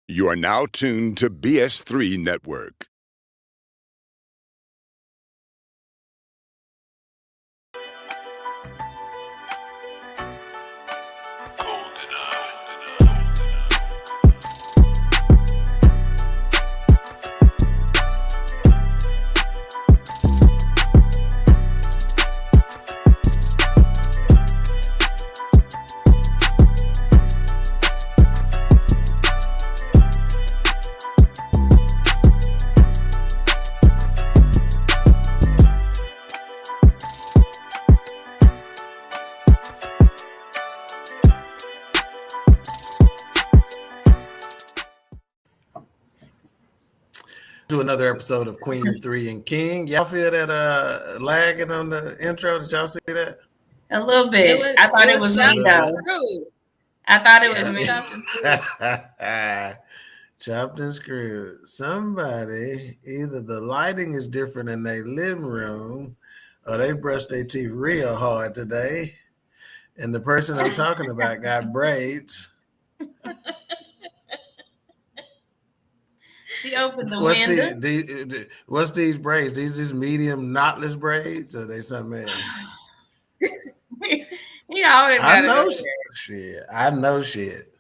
You are now tuned to BS3 Network. To another episode of Queen3 and King. Y'all feel that lagging on the intro? Did y'all see that? A little bit. I thought it was me though. I thought it was me. Chopped and screwed. Somebody, either the lighting is different in their living room or they brushed their teeth real hard today. And the person I'm talking about got braids. She opened the window. What's these braids? These medium knotless braids, or they something else? He always got shit. I know shit.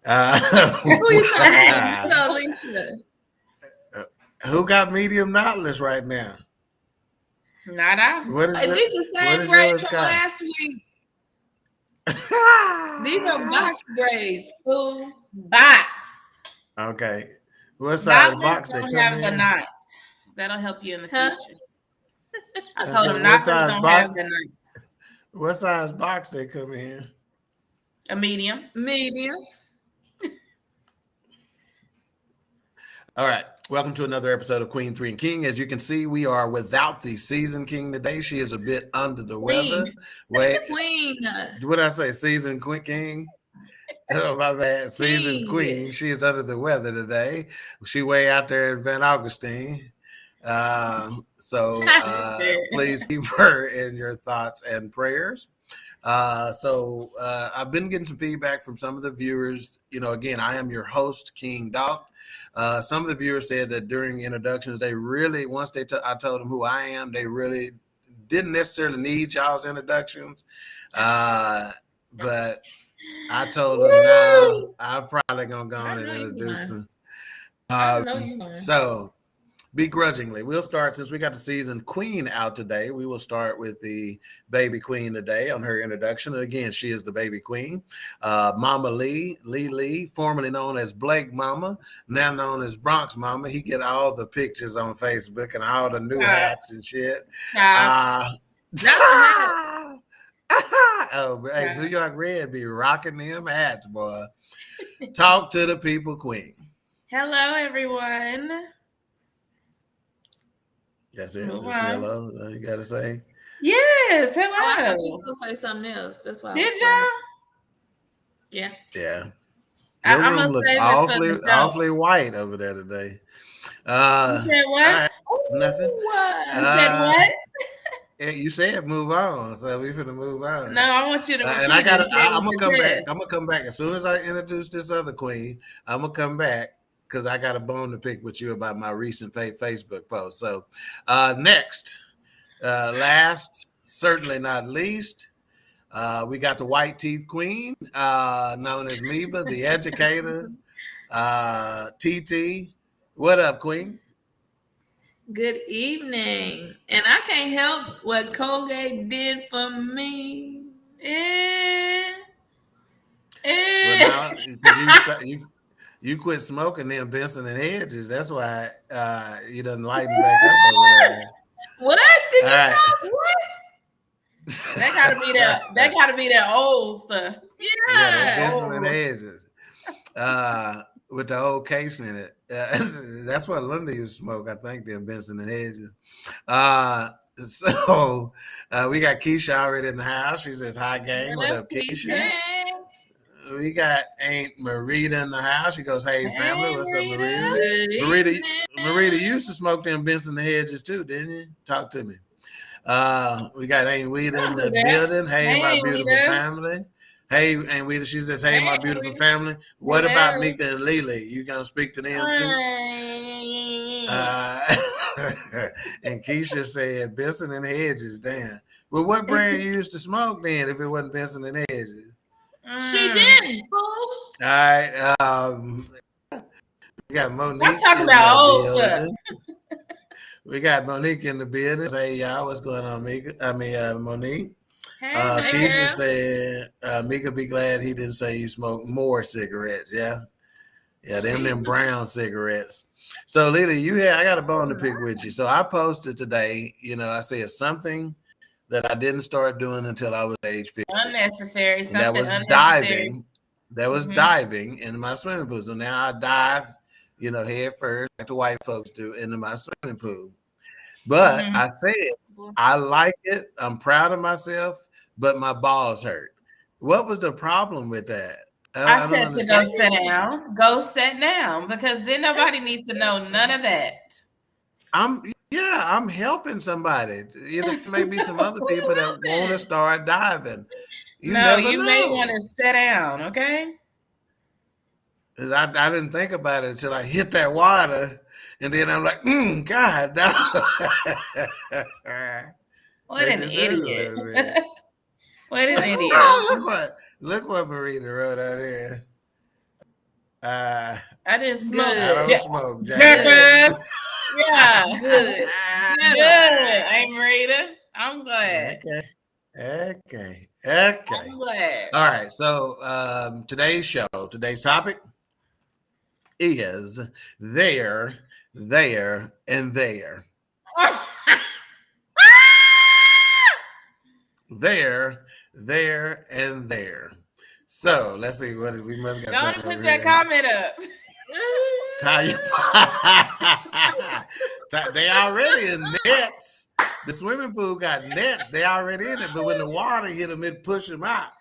Who you talking about? Who got medium knotless right now? Not I. What is I did the same braids from last week. These are box braids, fool. Box. Okay. What size box they don't come have in? the knots. That'll help you in the future. I told them knots don't have the knots. What size box they come in? A medium. Medium. All right. Welcome to another episode of Queen3 and King. As you can see, we are without the season king today. She is a bit under the weather. Wait. Queen. What did I say? Season queen king? Oh, my bad. Season queen. She is under the weather today. She way out there in Van Augustine. So please keep her in your thoughts and prayers. I've been getting some feedback from some of the viewers. You know, again, I am your host, King Doc. Some of the viewers said that during introductions, they really, once I told them who I am, they really didn't necessarily need y'all's introductions. But I told them now I'm probably gonna go on and introduce them. So begrudgingly, we'll start, since we got the season queen out today, we will start with the baby queen today on her introduction. And again, she is the baby queen. Mama Lee, formerly known as Blake Mama, now known as Bronx Mama. He get all the pictures on Facebook and all the new hats and shit. Oh, hey, New York Red be rocking them hats, boy. Talk to the people, queen. Hello, everyone. That's it. That's hello. You gotta say. Yes. Hello. Oh, I was just gonna say something else. That's why. Did y'all? Yeah. Yeah. Your room looks awfully white over there today. You said what? Right. Nothing. You said what? You said move on, so we finna move on. No, I want you to. And I'm gonna come back. I'm gonna come back as soon as I introduce this other queen. I'm gonna come back because I got a bone to pick with you about my recent Facebook post. So next, last, certainly not least, we got the white teeth queen, known as Meba, the educator. TT, what up, queen? Good evening. And I can't help what Colgate did for me. Well, now, you quit smoking them Benson and Hedges. That's why you done lighten back up over there. What? Did you stop? What? That gotta be that old stuff. Yeah. Benson and Hedges. With the old case in it. That's what Linda used to smoke, I think, them Benson and Hedges. So we got Keisha already in the house. She says, hi, gang. What up, Keisha? We got Aunt Marita in the house. She goes, hey, family. What's up, Marita? Marita, you used to smoke them Benson and Hedges too, didn't you? Talk to me. We got Aunt Wita in the building. Hey, my beautiful family. Hey, and she says, "Hey, my beautiful family." What about Mika and Lily? You gonna speak to them too? And Keisha said, "Benson and Hedges." Damn. Well, what brand you used to smoke then? If it wasn't Benson and Hedges, she didn't. All right. We got Monique talking in about the old building. stuff. We got Monique in the building. Hey, y'all, what's going on, Mika? Monique. Hey, Keisha said, Mika be glad he didn't say you smoke more cigarettes. Yeah. Yeah, them brown cigarettes. So, Lily, I got a bone to pick with you. So I posted today, I said something that I didn't start doing until I was age 50. Unnecessary. And that was unnecessary. diving. That was diving into my swimming pool. So now I dive, head first, like the white folks do, into my swimming pool. But I said, I like it. I'm proud of myself, but my balls hurt. What was the problem with that? I said to go sit down. Go sit down because then nobody needs to know none of that. I'm helping somebody. There may be some other people that want to start diving. You never know. May want to sit down, okay? Because I didn't think about it until I hit that water, and then I'm like, God, no. What an idiot! What an idiot! Look what Marina wrote out here. I didn't smoke. I don't smoke, Jack. Yeah, good. Good. Hey, Marita. I'm glad. Okay. I'm glad. All right. So today's topic is there, and there. There, and there. So let's see what we must got. Don't put that comment up. They already in nets. The swimming pool got nets. They already in it, but when the water hit them, it pushed them out.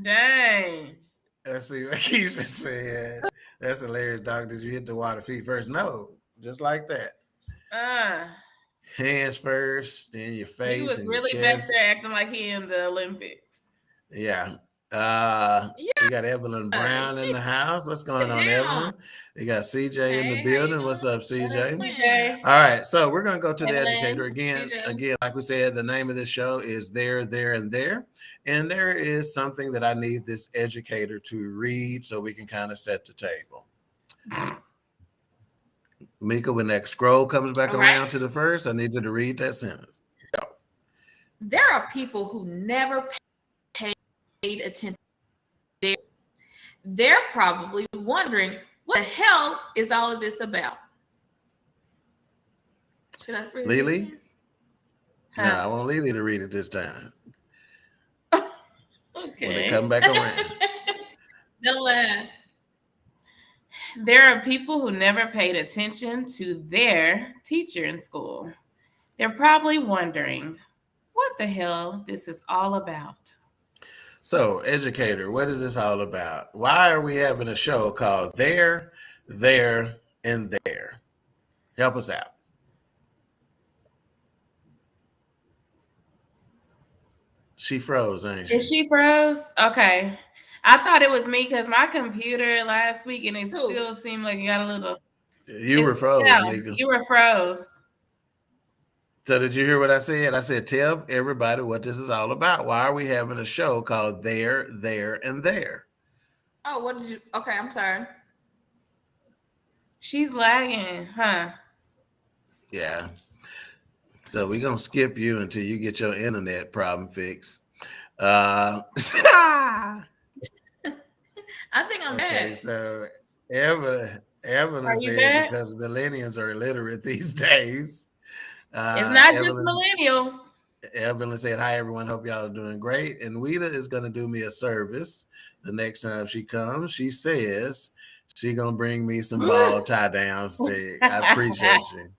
Dang. Let's see what Keisha said. That's hilarious, Doc. Did you hit the water feet first? No, just like that. Hands first, then your face. He was really back there acting like he in the Olympics. Yeah. We got Evelyn Brown in the house. What's going on, Evelyn? We got CJ in the building. What's up, CJ? All right, so we're gonna go to the educator again. Again, like we said, the name of this show is There, and There. And there is something that I need this educator to read so we can kind of set the table. Mika, when that scroll comes back around to the first, I need you to read that sentence. Go. There are people who never paid attention. They're probably wondering, what the hell is all of this about? Should I read it? Lily? No, I want Lily to read it this time. Okay. When they come back around. Don't laugh. There are people who never paid attention to their teacher in school. They're probably wondering what the hell this is all about. So, educator, what is this all about? Why are we having a show called There, and There? Help us out. She froze, ain't she? Is she froze? Okay. I thought it was me because my computer last week and it still seemed like it got a little. You were froze, Mika. You were froze. So did you hear what I said? I said, tell everybody what this is all about. Why are we having a show called There, and There? Oh, what did you? Okay, I'm sorry. She's lagging, huh? Yeah. So we're going to skip you until you get your internet problem fixed. I think I'm okay, bad. So Evelyn said because millennials are illiterate these days. It's not just millennials. Evelyn said, hi, everyone. Hope y'all are doing great. And Weta is going to do me a service the next time she comes. She says she's going to bring me some ball tie downs. I appreciate you.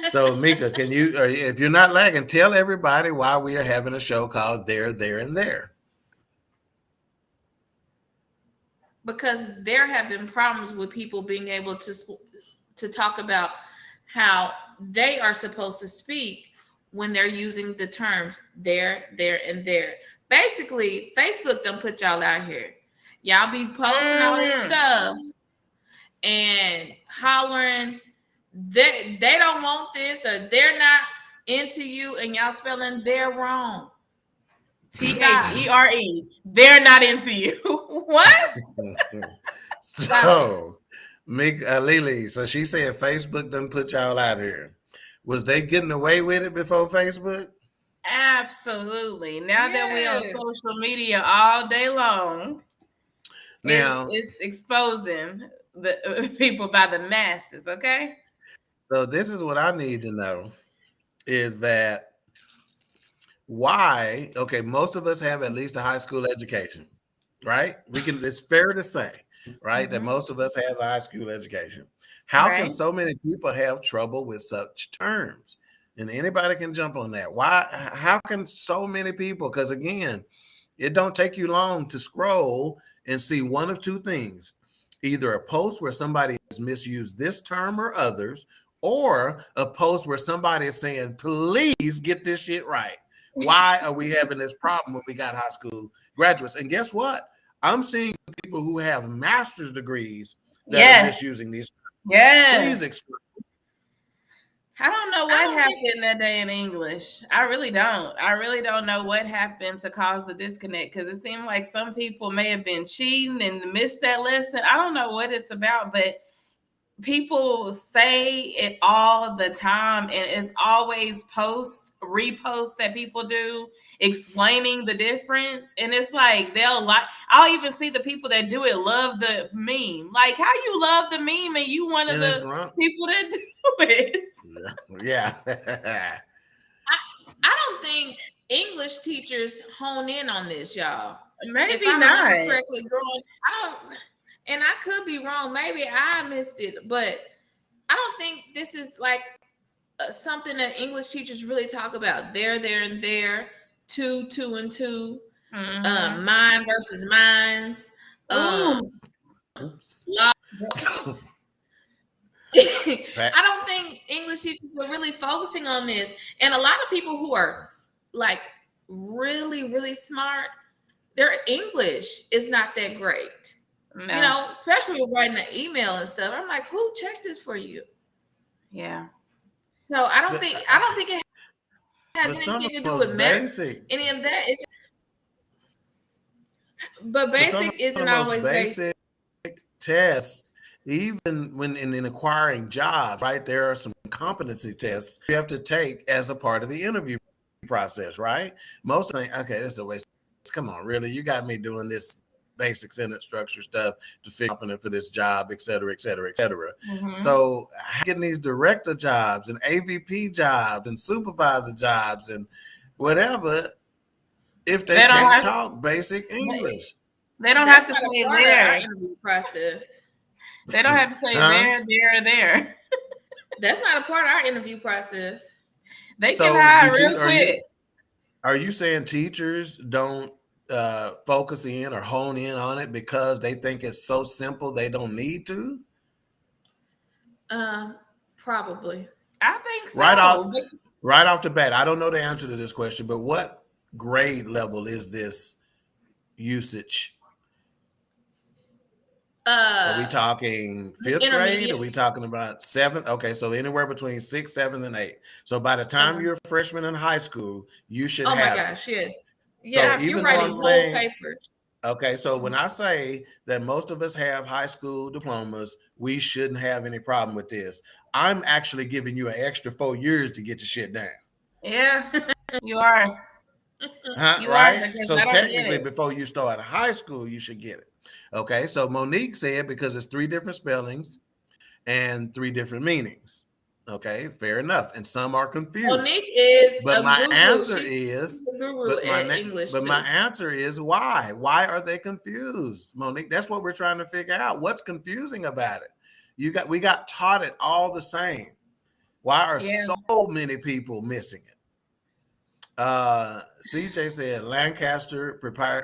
So, Mika, can you, or if you're not lagging, tell everybody why we are having a show called There, and There. Because there have been problems with people being able to talk about how they are supposed to speak when they're using the terms there, and there. basically Facebook done put y'all out here. Y'all be posting all this stuff and hollering they don't want this or they're not into you, and y'all spelling they're wrong. THERE. They're not into you. What? So, Lily, so she said Facebook done put y'all out here. Was they getting away with it before Facebook? Absolutely. Now that we're on social media all day long, now it's exposing the people by the masses, okay? So this is what I need to know is that why, okay, most of us have at least a high school education, right? It's fair to say, right, that most of us have a high school education. How can so many people have trouble with such terms? And anybody can jump on that. Why? How can so many people? Because again, it don't take you long to scroll and see one of two things: either a post where somebody has misused this term or others, or a post where somebody is saying, "Please get this shit right." Why are we having this problem when we got high school graduates? And guess what? I'm seeing people who have master's degrees that are misusing these. Yes. Please explain. I don't know what happened that day in English. I really don't. I really don't know what happened to cause the disconnect, because it seemed like some people may have been cheating and missed that lesson. I don't know what it's about, but people say it all the time, and it's always repost that people do explaining the difference. And it's like I'll even see the people that do it love the meme. Like, how you love the meme and you one of the people that do it? Yeah. I don't think English teachers hone in on this, y'all. Maybe if I not. remember correctly, I don't. And I could be wrong. Maybe I missed it, but I don't think this is like something that English teachers really talk about. There, and there, two, and two, mine versus mines. Lost. I don't think English teachers are really focusing on this. And a lot of people who are like really, really smart, their English is not that great. No. You know, especially with writing an email and stuff. I'm like, who checks this for you? Yeah. So I don't think it has anything to do with basic. Any of that. But basic isn't always basic. Tests, even when in acquiring jobs, right? There are some competency tests you have to take as a part of the interview process, right? Most think, okay, this is a waste. Come on, really? You got me doing this basic sentence structure stuff to figure out for this job, et cetera, et cetera, et cetera. So getting these director jobs and AVP jobs and supervisor jobs and whatever, if they can't talk basic English. They don't have to say there. Interview process. They don't have to say there. That's not a part of our interview process. They can hire real quick. Are you saying teachers don't focus in or hone in on it because they think it's so simple they don't need to? Probably. I think so. Right off the bat, I don't know the answer to this question, but what grade level is this usage? Are we talking 5th grade? Are we talking about 7th? Okay, so anywhere between 6th, 7th, and 8th. So by the time you're a freshman in high school, you should have. Oh my gosh, yes. So yes, you're writing whole paper. Okay, so when I say that most of us have high school diplomas, we shouldn't have any problem with this. I'm actually giving you an extra 4 years to get your shit down. Yeah, you are. Right? So technically, before you start high school, you should get it. Okay, so Monique said because it's 3 different spellings and 3 different meanings. Okay, fair enough. And some are confused. Monique is but my answer is my answer is why? Why are they confused? Monique, that's what we're trying to figure out. What's confusing about it? We got taught it all the same. Why are so many people missing it? CJ said Lancaster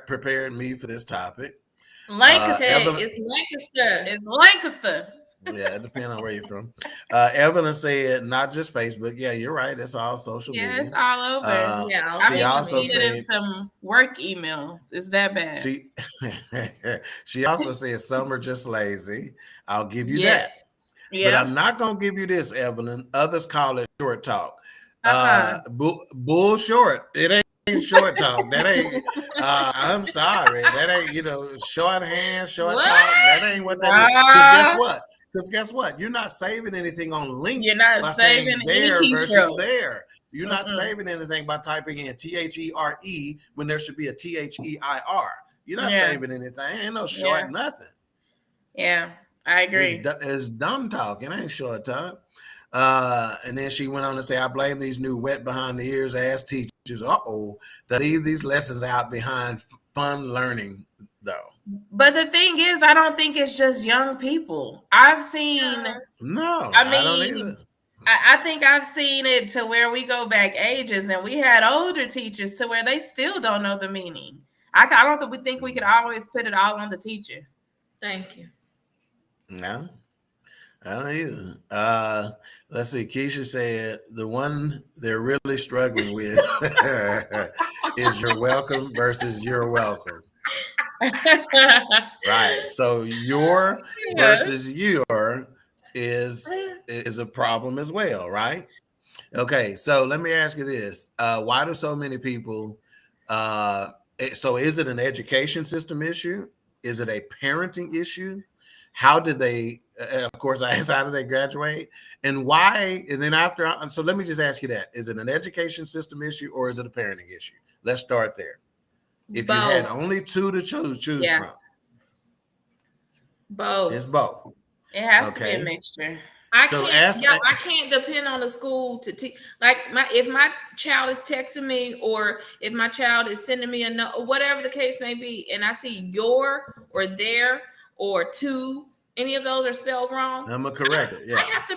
prepared me for this topic. Lancaster. It's Lancaster. It's Lancaster. Yeah, it depends on where you're from. Evelyn said, not just Facebook. Yeah, you're right. It's all social Yeah, media. it's all over. Yeah, I've She even also seen it in said some work emails. It's that bad. she she also said some are just lazy. I'll give you that. yes. But Yeah. I'm not gonna give you this, Evelyn. Others call it short talk. Uh-uh. Bull short. It ain't short talk. That ain't. I'm sorry. That ain't. Shorthand, short What? talk. That ain't what that is. Because guess Nah, what? You're not saving anything on link you're not by saving saying any there versus keystroke. there. You're not Mm-mm. saving anything by typing in THERE when there should be a THEIR. You're not Yeah. saving anything. Ain't no Yeah. short nothing. Yeah. I agree. It's dumb talk. It ain't short talk. And then she went on to say, I blame these new wet behind the ears ass teachers. That leave these lessons out behind fun learning, though. But the thing is, I don't think it's just young people. I've seen, No, I I don't mean, either. I think I've seen it to where we go back ages and we had older teachers to where they still don't know the meaning. I don't think we could always put it all on the teacher. Thank you. No, I don't either. Let's see. Keisha said the one they're really struggling with is you're welcome versus you're welcome. Right. So your versus your is a problem as well, right? Okay. So let me ask you this: why do so many people? So is it an education system issue? Is it a parenting issue? How did they? Of course, I asked how did they graduate, and why? And then after, so let me just ask you that: is it an education system issue or is it a parenting issue? Let's start there. If you had only two to choose from, both. it's both. It has to be a mixture. I can't depend on the school to teach. Like if my child is texting me or if my child is sending me a note, or whatever the case may be, and I see your or their or to, any of those are spelled wrong, I'm gonna correct it. Yeah, I have to.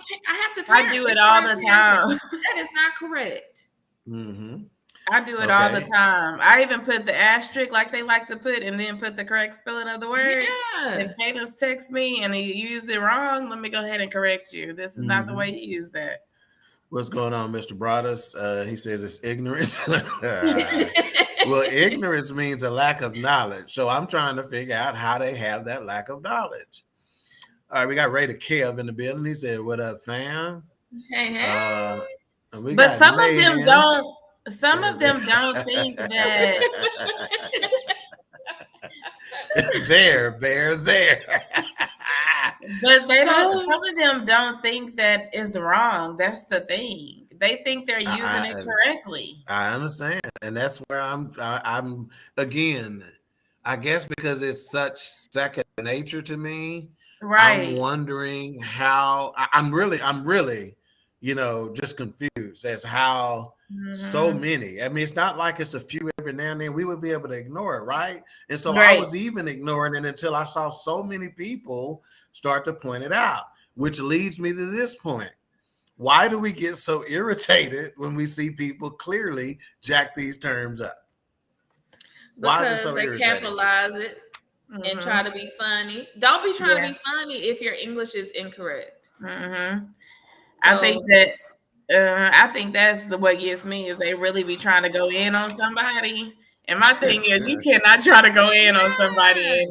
I do it all the time. That is not correct. Mm-hmm. I do it all the time. I even put the asterisk like they like to put and then put the correct spelling of the word. Yeah. If Cadence texts me and he used it wrong, let me go ahead and correct you. This is not the way you use that. What's going on, Mr. Broadus? He says it's ignorance. Well, ignorance means a lack of knowledge. So I'm trying to figure out how they have that lack of knowledge. All right, we got Ray to Kev in the building. He said, "What up, fam?" Hey. But some of them don't. Some of them don't think that. There. But they don't. Some of them don't think that is wrong. That's the thing. They think they're using it correctly. I understand, and that's where I'm again. I guess because it's such second nature to me. Right. I'm wondering how. I'm really, just confused as how so many. I mean, it's not like it's a few every now and then. We would be able to ignore it, right? And so I was even ignoring it until I saw so many people start to point it out, which leads me to this point. Why do we get so irritated when we see people clearly jack these terms up? Because they capitalize it and try to be funny. Don't be trying to be funny if your English is incorrect. So, I think that's what gets me is they really be trying to go in on somebody. And my thing is, you cannot try to go in on somebody and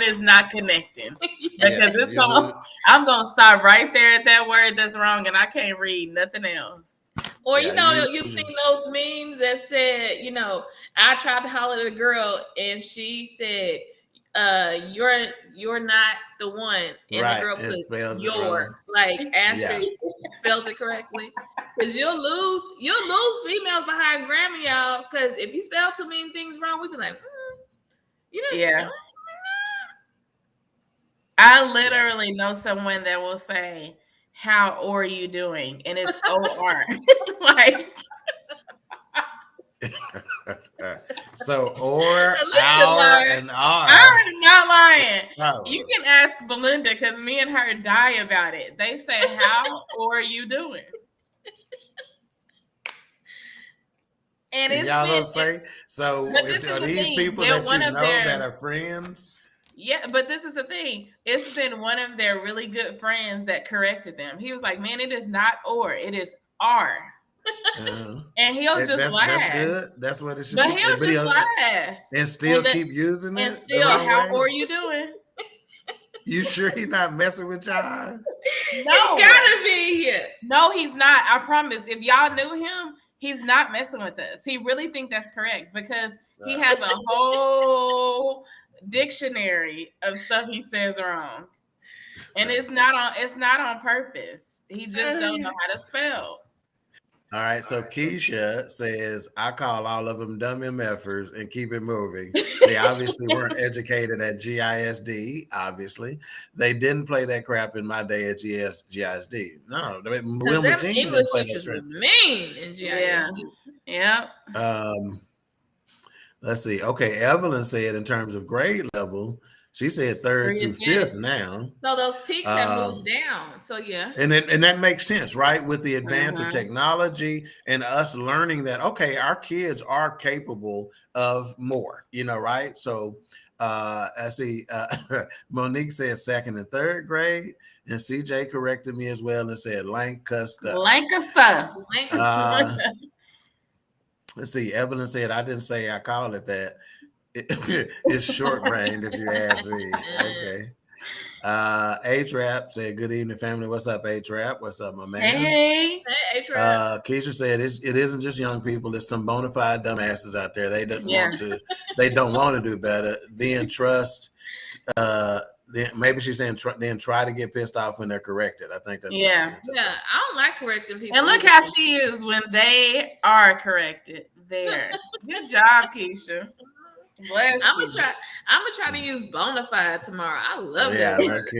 it's not connecting because I'm gonna stop right there at that word that's wrong, and I can't read nothing else. Or you've seen those memes that said, I tried to holler at a girl and she said, "You're not the one," and the girl puts "your," like asterisk spells it correctly. Because you'll lose females behind grammar, y'all. Because if you spell too many things wrong, we be like, you didn't spell it. I literally know someone that will say, "How are you doing?" and it's OR. Like. So or our and R. I'm not lying. Oh. You can ask Belinda because me and her die about it. They say, "How are you doing?" And y'all don't say so. Are these people that you know that are friends? Yeah, but this is the thing. It's been one of their really good friends that corrected them. He was like, "Man, it is not or, it is R." And he'll just That's laugh. good. That's what it should But be. he'll just laugh. And still keep using And it the still, wrong how way. are you doing? You sure he's not messing with y'all? No. It's gotta be here. No, he's not. I promise. If y'all knew him, he's not messing with us. He really think that's correct because he has a whole dictionary of stuff he says wrong. And it's not on purpose. He just don't know how to spell. All right, so Keisha says, I call all of them dumb MFers and keep it moving. They obviously weren't educated at GISD, obviously. They didn't play that crap in my day at GISD. No, Wilma Jean English teachers were mean in GISD. Yeah. Let's see. Okay, Evelyn said in terms of grade level, she said 3rd through 5th now. So those TICs have moved down. So yeah. And that makes sense, right? With the advance of technology and us learning that, okay, our kids are capable of more, right? So I see Monique said 2nd and 3rd grade, and CJ corrected me as well and said Lancaster. Let's see. Evelyn said, I didn't say I call it that. It's short-brained if you ask me. Okay. H-Rap said, good evening, family. What's up, H-Rap? What's up, my man? Hey, H-Rap. Keisha said, it isn't just young people. It's some bona fide dumbasses out there. They don't want to do better. Then trust. Maybe she's saying then try to get pissed off when they're corrected. I think that's what she meant to say. I don't like correcting people. And look how she is when they are corrected. There. Good job, Keisha. I'm gonna try to use bona fide tomorrow. I love that word.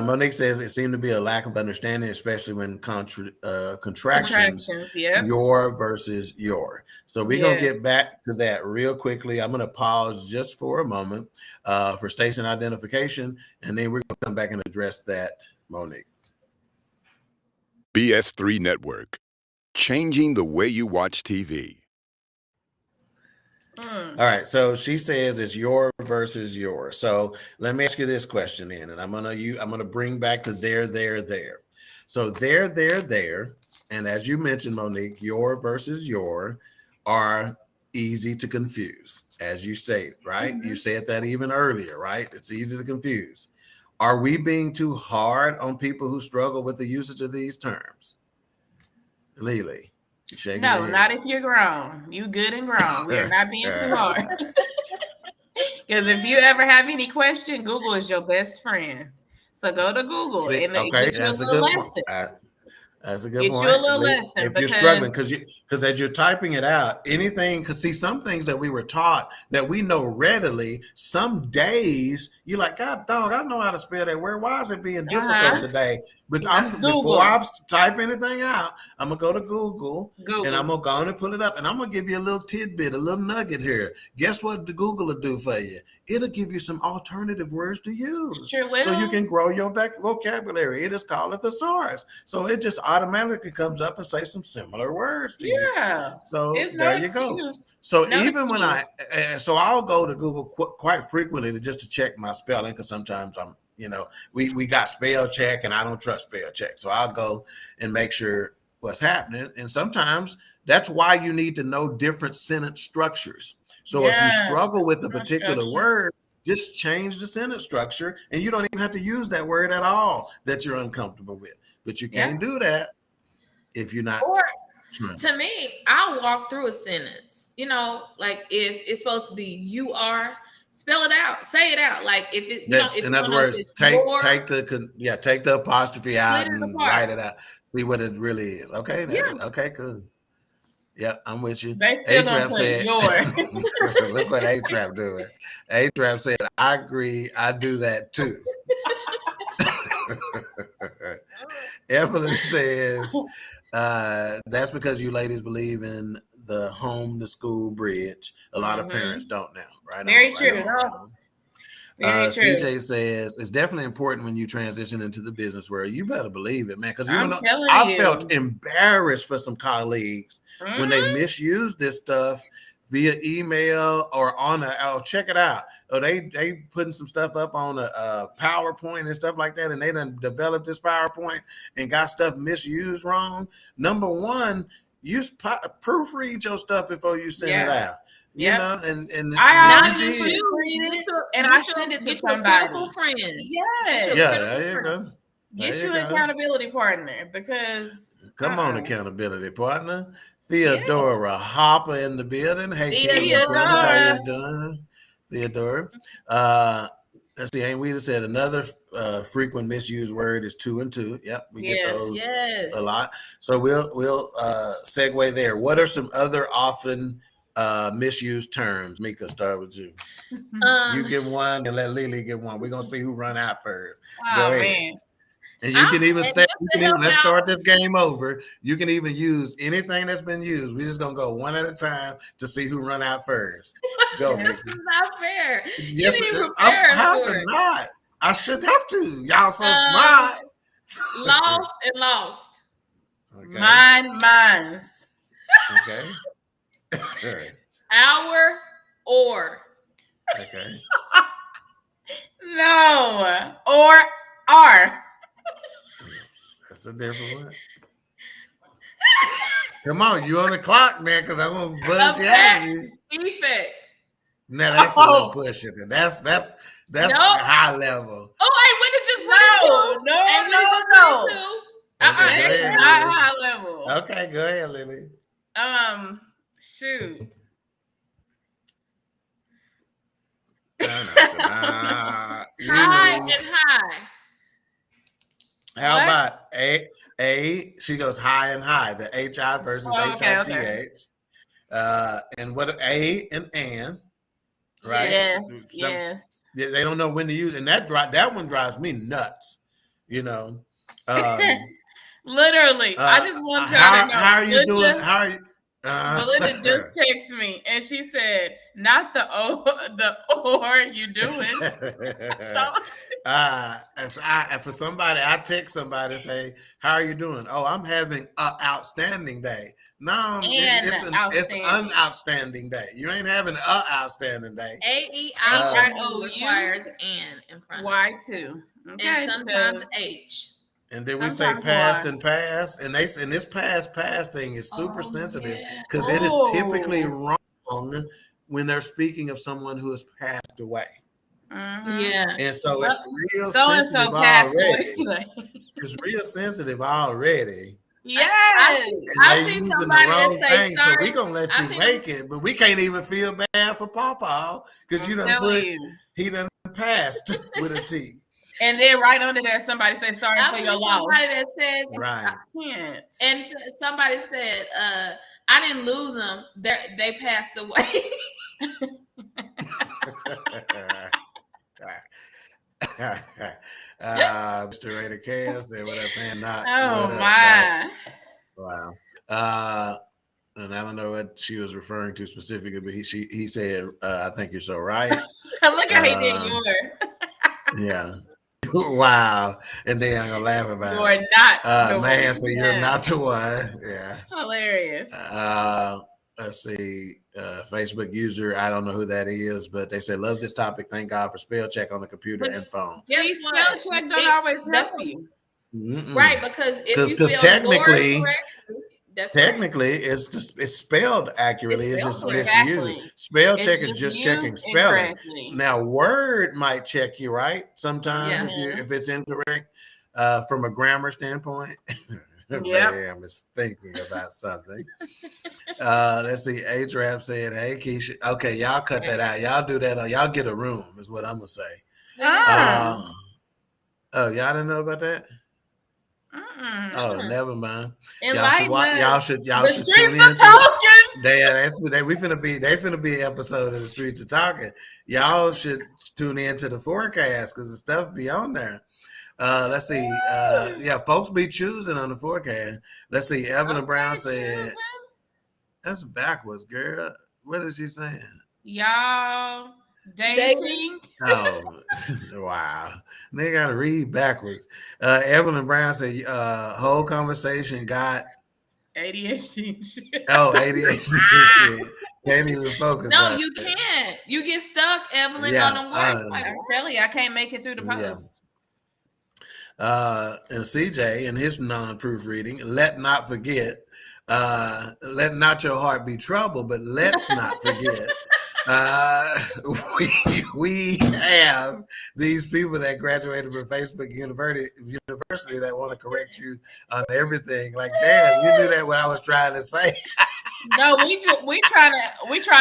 Monique says it seemed to be a lack of understanding, especially when contractions your versus your. So we're gonna get back to that real quickly. I'm gonna pause just for a moment for station identification, and then we're gonna come back and address that, Monique. BS3 Network, changing the way you watch TV. All right, so she says it's your versus your. So let me ask you this question then, and I'm gonna bring back to there. So there, and as you mentioned, Monique, your versus your are easy to confuse, as you say, right? You said that even earlier, right? It's easy to confuse. Are we being too hard on people who struggle with the usage of these terms? Lily. No, not if you're grown. You good and grown. We are not being too hard. Because if you ever have any question, Google is your best friend. So go to Google and get you a little lesson. That's a good point. Get you a little lesson. If you're struggling, because as you're typing it out, anything, because see, some things that we were taught that we know readily, some days you're like, God dog, I know how to spell that word. Why is it being difficult today? But before I type anything out, I'm gonna go to Google. And I'm gonna go on and pull it up, and I'm gonna give you a little tidbit, a little nugget here. Guess what the Google will do for you? It'll give you some alternative words to use. Sure will. So you can grow your vocabulary. It is called a thesaurus. So it just automatically comes up and say some similar words to you. So there you go. So even when I'll go to Google quite frequently just to check my spelling, because sometimes we got spell check and I don't trust spell check. So I'll go and make sure what's happening. And sometimes that's why you need to know different sentence structures. So if you struggle with a particular word, just change the sentence structure, and you don't even have to use that word at all that you're uncomfortable with. But you can't do that if you're not. Or to me, I'll walk through a sentence. Like if it's supposed to be you are, spell it out, say it out. Like if it, in other words, take the apostrophe out and write it out. See what it really is. Okay, okay, cool. Yeah, I'm with you. H-Rap said, look what H-Rap doing. H-Rap said, I agree. I do that too. Evelyn says, that's because you ladies believe in the home to school bridge. A lot of parents don't now, right? Very true. CJ says it's definitely important when you transition into the business world. You better believe it, man. Because I felt embarrassed for some colleagues when they misused this stuff via email or on check it out. Oh, they putting some stuff up on a PowerPoint and stuff like that, and they done developed this PowerPoint and got stuff misused wrong. Number one, proofread your stuff before you send it out. You know, and I always and I send it to somebody. Friend. Yes. Yeah, there you go. Get you an accountability partner because come on, accountability partner. Theodora Hopper in the building. Hey, King and Queens, how you doing? Theodora. Let's see, ain't we just said another frequent misused word is 2 and 2. Yep, we get those a lot. So we'll segue there. What are some other often misused terms? Mika, start with you. You get one and let Lily get one. We're gonna see who run out first. Go ahead. Man. And you can even let's start this game over. You can even use anything that's been used. We're just gonna go one at a time to see who run out first. Go. This is not fair. Yes, how's it not? I should have to. Y'all so smart. Lost and lost. Okay. Mine's. Okay. Our or. Okay. No. Or are. That's a different one. Come on, you on the clock, man, because I'm gonna buzz you out. Effect. Now that's a little pushing. That's high level. Oh, I just put it No. Okay, it's not high level. Okay, go ahead, Lily. Shoot. High and high. How about A? She goes high and high. The HI versus HIGH. Okay. And what A and right? Yes. They don't know when to use, and that one drives me nuts. You know. Literally, I just want to know. How are you doing? How are you? Melinda just texted me and she said, "Not the or you doing." For somebody, I text somebody and say, "How are you doing?" Oh, I'm having an outstanding day. No, it's an outstanding day. You ain't having an outstanding day. AEIO requires an in front of Y too. Okay, and sometimes H. And then we say past and past, and this past thing is super sensitive because it is typically wrong when they're speaking of someone who has passed away. Mm-hmm. Yeah, and so it's real sensitive already. It's real sensitive already. Yes, I've seen somebody that say sorry. So we're gonna let you make it, but we can't even feel bad for Pawpaw because you done he done passed with a T. And then right under there, somebody said, "Sorry for your loss." Somebody that says, "Right," and somebody said, "I didn't lose them; they passed away." Mr. Raider Chaos said, "What up, man?" My! Wow. And I don't know what she was referring to specifically, but he said, "I think you're so right." Look how he did yours. Yeah. Wow. And then I'm gonna laugh about it. You're not the man, so you're not the one. Yeah. Hilarious. Let's see. Facebook user, I don't know who that is, but they said, "Love this topic. Thank God for spell check on the computer and phone." Yes, spell check don't always help you. Right, because if you spell technically technically it's spelled accurately. It's just misused. Spell check is just checking spelling. Now, word might check you right sometimes if it's incorrect from a grammar standpoint. Bam is thinking about something. Let's see. H-Rap said, "Hey, Keisha." Okay, y'all cut that out. Y'all do that. Y'all get a room is what I'm gonna say. Oh, y'all didn't know about that? Oh, never mind. Y'all should tune in. They finna be an episode of the Streets of Talking. Y'all should tune in to the forecast because the stuff be on there. Let's see. Folks be choosing on the forecast. Let's see. Evelyn Brown said, "That's backwards, girl." What is she saying? Y'all dating? Oh, wow. They got to read backwards. Evelyn Brown said, "Whole conversation got ADHD and shit. Oh, ADHD and shit. Can't even focus. No, you can't. You get stuck, Evelyn, on them words. Like, I'm telling you, I can't make it through the post. And CJ in his non-proofreading, let not forget, let not your heart be troubled, but let's not forget. We have these people that graduated from Facebook University that want to correct you on everything. Like, damn, you knew that what I was trying to say. No, we trying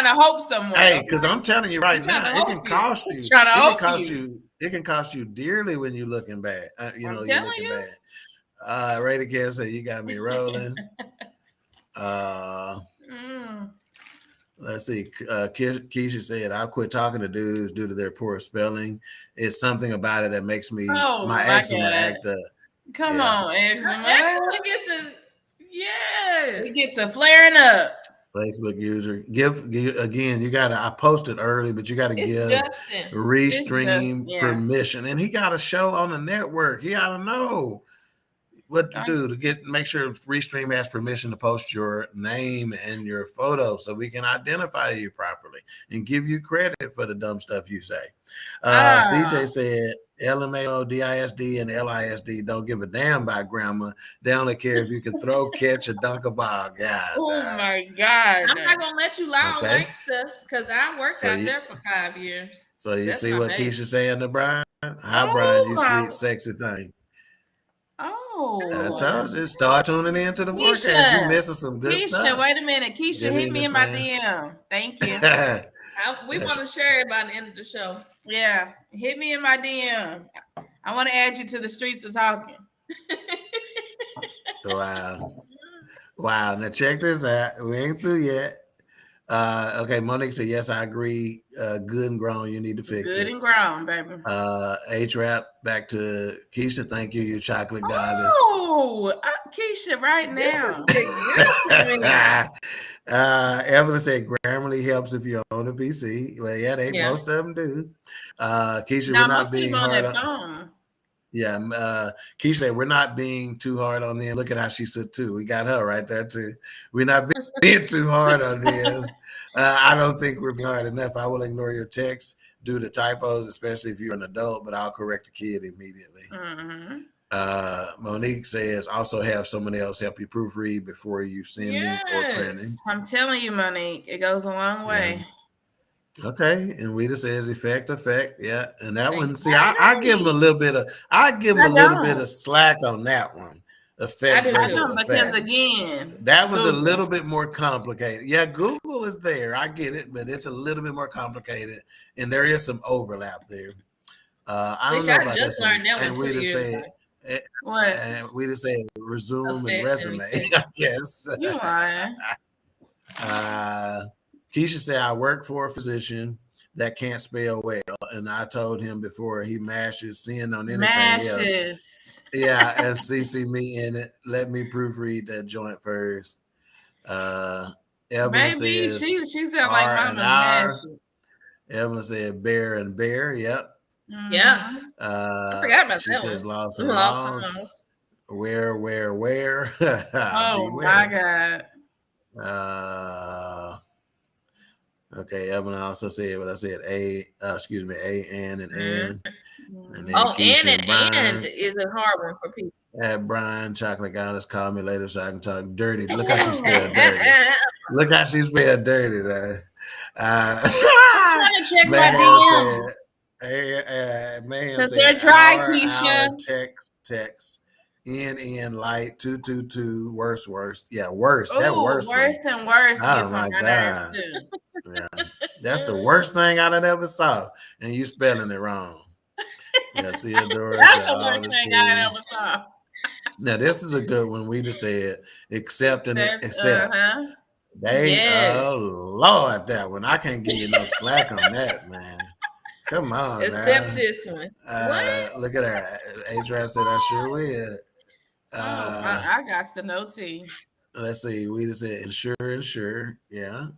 to hope someone. Hey, because I'm telling you right now, it can cost you. It can cost you dearly when you're looking bad. You're looking bad. Rady Care said you got me rolling. Let's see. Keisha said, "I'll quit talking to dudes due to their poor spelling. It's something about it that makes me my eczema act up." Come on, eczema. Eczema gets to flaring up. Facebook user, give again. You gotta. I posted early, but you gotta give Restream permission, and he got a show on the network. He ought to know what to do to make sure Restream has permission to post your name and your photo so we can identify you properly and give you credit for the dumb stuff you say. CJ said LMAO, DISD, and LISD don't give a damn about grammar. They only care if you can throw, catch, or dunk a ball. God. Oh my God. I'm not gonna let you lie on like stuff because I worked out there for 5 years. So you see what Keisha's saying to Brian? Hi, Brian, you sweet, sexy thing. I told you, start tuning into the forecast. You missing some good stuff. Wait a minute. Keisha, hit me in my DM. Thank you. We want to share it by the end of the show. Yeah, hit me in my DM. I want to add you to the streets of talking. Wow. Now check this out. We ain't through yet. Okay, Monique said, yes, I agree. Good and grown, you need to fix it. Good and grown, baby. H-Rap, back to Keisha. Thank you, you chocolate goddess. Oh, Keisha, right now. Evelyn said, Grammarly helps if you're on a PC. Well, yeah, most of them do. Keisha, we're not being hard on phone. Yeah, Keisha said, we're not being too hard on them. Look at how she said too. We got her right there too. We're not being too hard on them. I don't think we're being hard enough. I will ignore your text due to typos, especially if you're an adult, but I'll correct the kid immediately. Monique says, also have someone else help you proofread before you send me or printing. I'm telling you, Monique, it goes a long way. Yeah. Okay, and Rita says effect. Yeah, and that one. See, I give him a little bit of slack on that one. Effect versus effect. Because again, that one's a little bit more complicated. Yeah, Google is there. I get it, but it's a little bit more complicated, and there is some overlap there. I don't know about this one. And we just said what? And we just said resume and resume. I guess. You lying. Keisha said, I work for a physician that can't spell well. And I told him before he mashes sin on anything else. Yeah, and CC me in it. Let me proofread that joint first. Evelyn says, she sounds like Mama. Evelyn said, bear and bear. Yep. Yeah. I forgot about that. She says, lost and lost. Where? Oh, my God. Okay, Evelyn also said what I said. A, and. And then and is a hard one for people. Brian, chocolate goddess, call me later so I can talk dirty. Look how she spelled dirty. I'm trying to check my DM. Man said, they're dry, Keisha. Text. NN light 222 worst. Yeah, worse. Ooh, that worse. Worse and worse. Oh my God. Yeah. That's the worst thing I ever saw. And you spelling it wrong. Yeah, Theodora. That's the worst thing I ever saw. Now this is a good one. We just said accept and accept. Oh Lord, that one. I can't give you no slack on that, man. Come on, accept this one. Look at her. H-Rap said I sure will. I got the no T. Let's see. We just said insure. Yeah.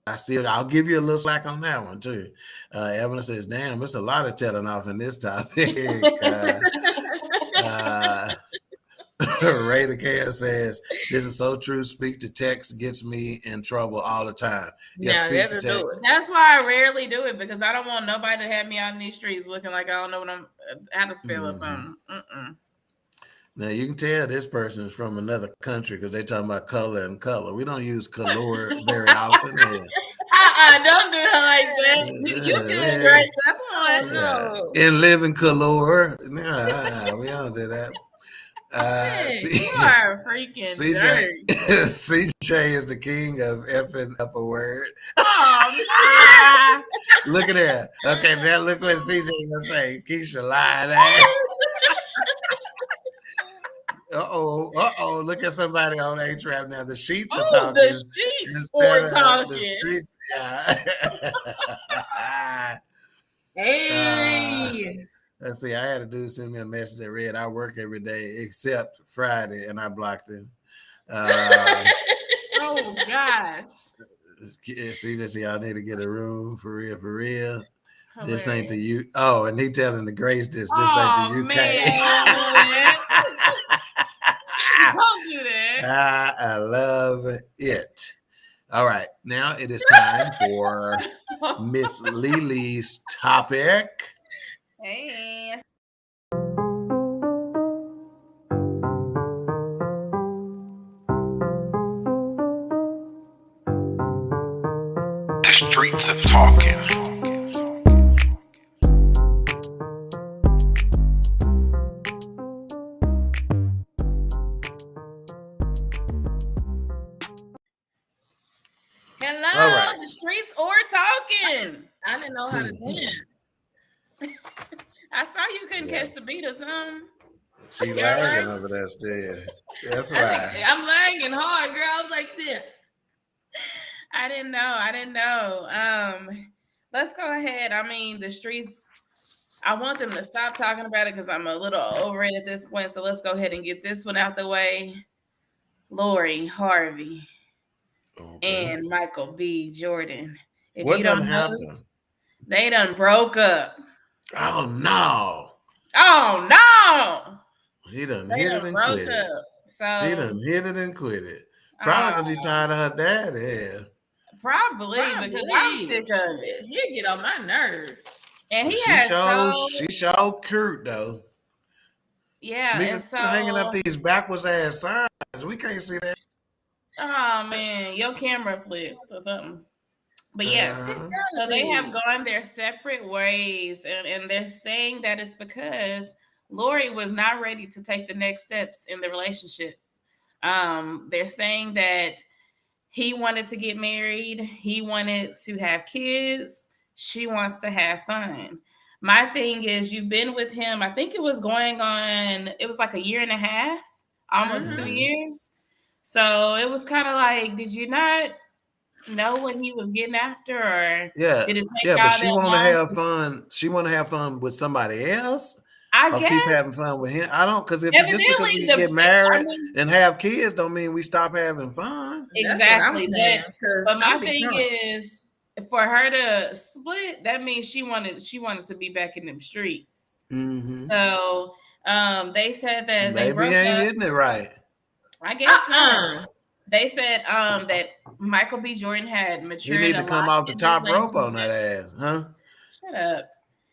I'll give you a little slack on that one too. Evelyn says, damn, it's a lot of telling off in this topic. Ray the Can says, this is so true. Speak to text gets me in trouble all the time. Yeah, speak to text. That's why I rarely do it, because I don't want nobody to have me out in these streets looking like I don't know how to spell or something. Now you can tell this person is from another country because they talking about color and color. We don't use color very often. Don't do it like that. You doing great. That's one. No. And live in color. Nah, we don't do that. You are freaking CJ is the king of effing up a word. Oh, look at that. Okay, now look what CJ gonna say. Keisha lying ass. Uh-oh. Look at somebody on A-Trap now. The sheep are talking. The sheep are talking. Hey. Let's see. I had a dude send me a message that read, I work every day except Friday, and I blocked him. Oh, gosh. See, y'all need to get a room for real. Hilarious. This ain't the U. Oh, and he telling the Grace this ain't the UK. Man. Don't do that. I love it. All right. Now it is time for Miss Lily's topic. Hey. The streets are talking. Hello, right. The streets are talking. I didn't know how to dance. I saw you couldn't catch the beat or something. She lagging over there still. That's right. I'm lagging hard, girl. I was like this. I didn't know. Let's go ahead. I mean, the streets, I want them to stop talking about it because I'm a little over it at this point. So let's go ahead and get this one out the way. Lori Harvey. And Michael B. Jordan. If what you don't know, happened? They done broke up. Oh no! He done hit it and quit it. So he done hit it and quit it. Probably because he tired of her daddy. Probably because I'm sick of it. He'll get on my nerves. And she showed cute though. Yeah, nigga, and so hanging up these backwards ass signs. We can't see that. Oh man, your camera flipped or something. But yes, so they have gone their separate ways, and they're saying that it's because Lori was not ready to take the next steps in the relationship. They're saying that he wanted to get married, he wanted to have kids, she wants to have fun. My thing is, you've been with him, I think it was like a year and a half, almost 2 years. So it was kind of like, did you not know what he was getting after, or did it take but she want to have fun. She want to have fun with somebody else. I guess keep having fun with him. I don't, because if just because we get married and have kids, don't mean we stop having fun. Exactly. But my thing is, for her to split, that means she wanted to be back in them streets. Mm-hmm. So they said that maybe they broke ain't up. Hitting it right. I guess not. They said that Michael B. Jordan had matured. You need to come off the top rope on that ass, huh?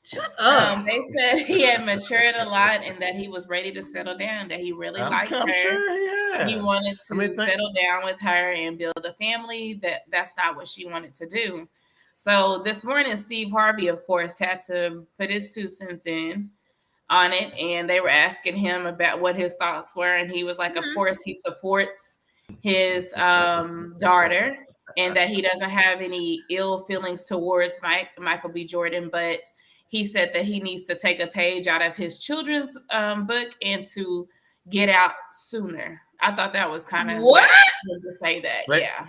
Shut up. They said he had matured a lot and that he was ready to settle down, that he really liked her. Sure, he wanted to settle down with her and build a family. That's not what she wanted to do. So this morning, Steve Harvey, of course, had to put his 2 cents in on it, and they were asking him about what his thoughts were, and he was like, of course he supports his daughter and that he doesn't have any ill feelings towards Michael B. Jordan, but he said that he needs to take a page out of his children's book and to get out sooner. I thought that was kind of what to say that. Yeah,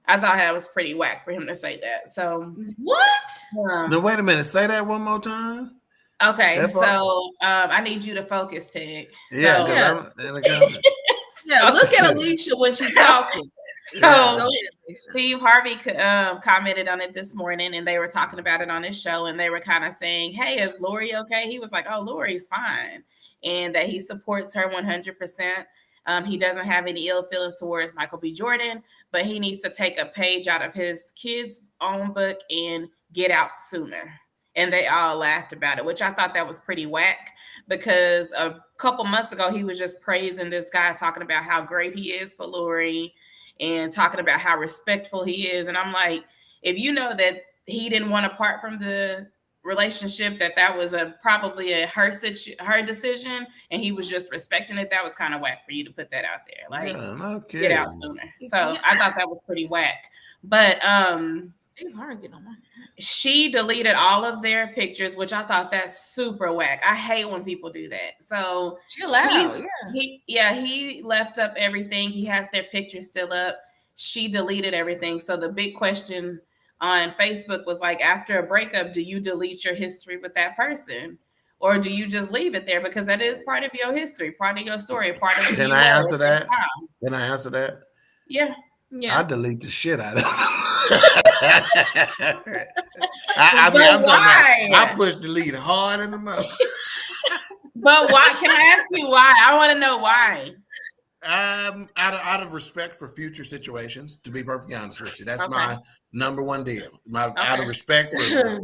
I thought that was pretty whack for him to say that. So what? No, wait a minute. Say that one more time. Okay, so I need you to focus, Tig. Yeah. Yeah, look at Alicia when she's talking. So Go ahead, Alicia. Steve Harvey commented on it this morning, and they were talking about it on his show, and they were kind of saying, "Hey, is Lori okay?" He was like, "Oh, Lori's fine," and that he supports her 100%. He doesn't have any ill feelings towards Michael B. Jordan, but he needs to take a page out of his kid's own book and get out sooner. And they all laughed about it, which I thought that was pretty whack, because a couple months ago he was just praising this guy, talking about how great he is for Lori and talking about how respectful he is. And I'm like, if you know that he didn't want to part from the relationship, that was probably her decision, and he was just respecting it, that was kind of whack for you to put that out there. Like, get out sooner. So I thought that was pretty whack. But Steve Harvey getting on my nerves. She deleted all of their pictures, which I thought that's super whack. I hate when people do that. So she allowed, he left up everything. He has their pictures still up. She deleted everything. So the big question on Facebook was like, after a breakup, do you delete your history with that person? Or do you just leave it there? Because that is part of your history, part of your story, part of Can I answer that? Can I answer that? Yeah. I delete the shit out of it. I'm talking about, I push delete hard in the mouth. But why? Can I ask you why? I want to know why. Out of respect for future situations, to be perfectly honest with you. That's my number one deal. Out of respect for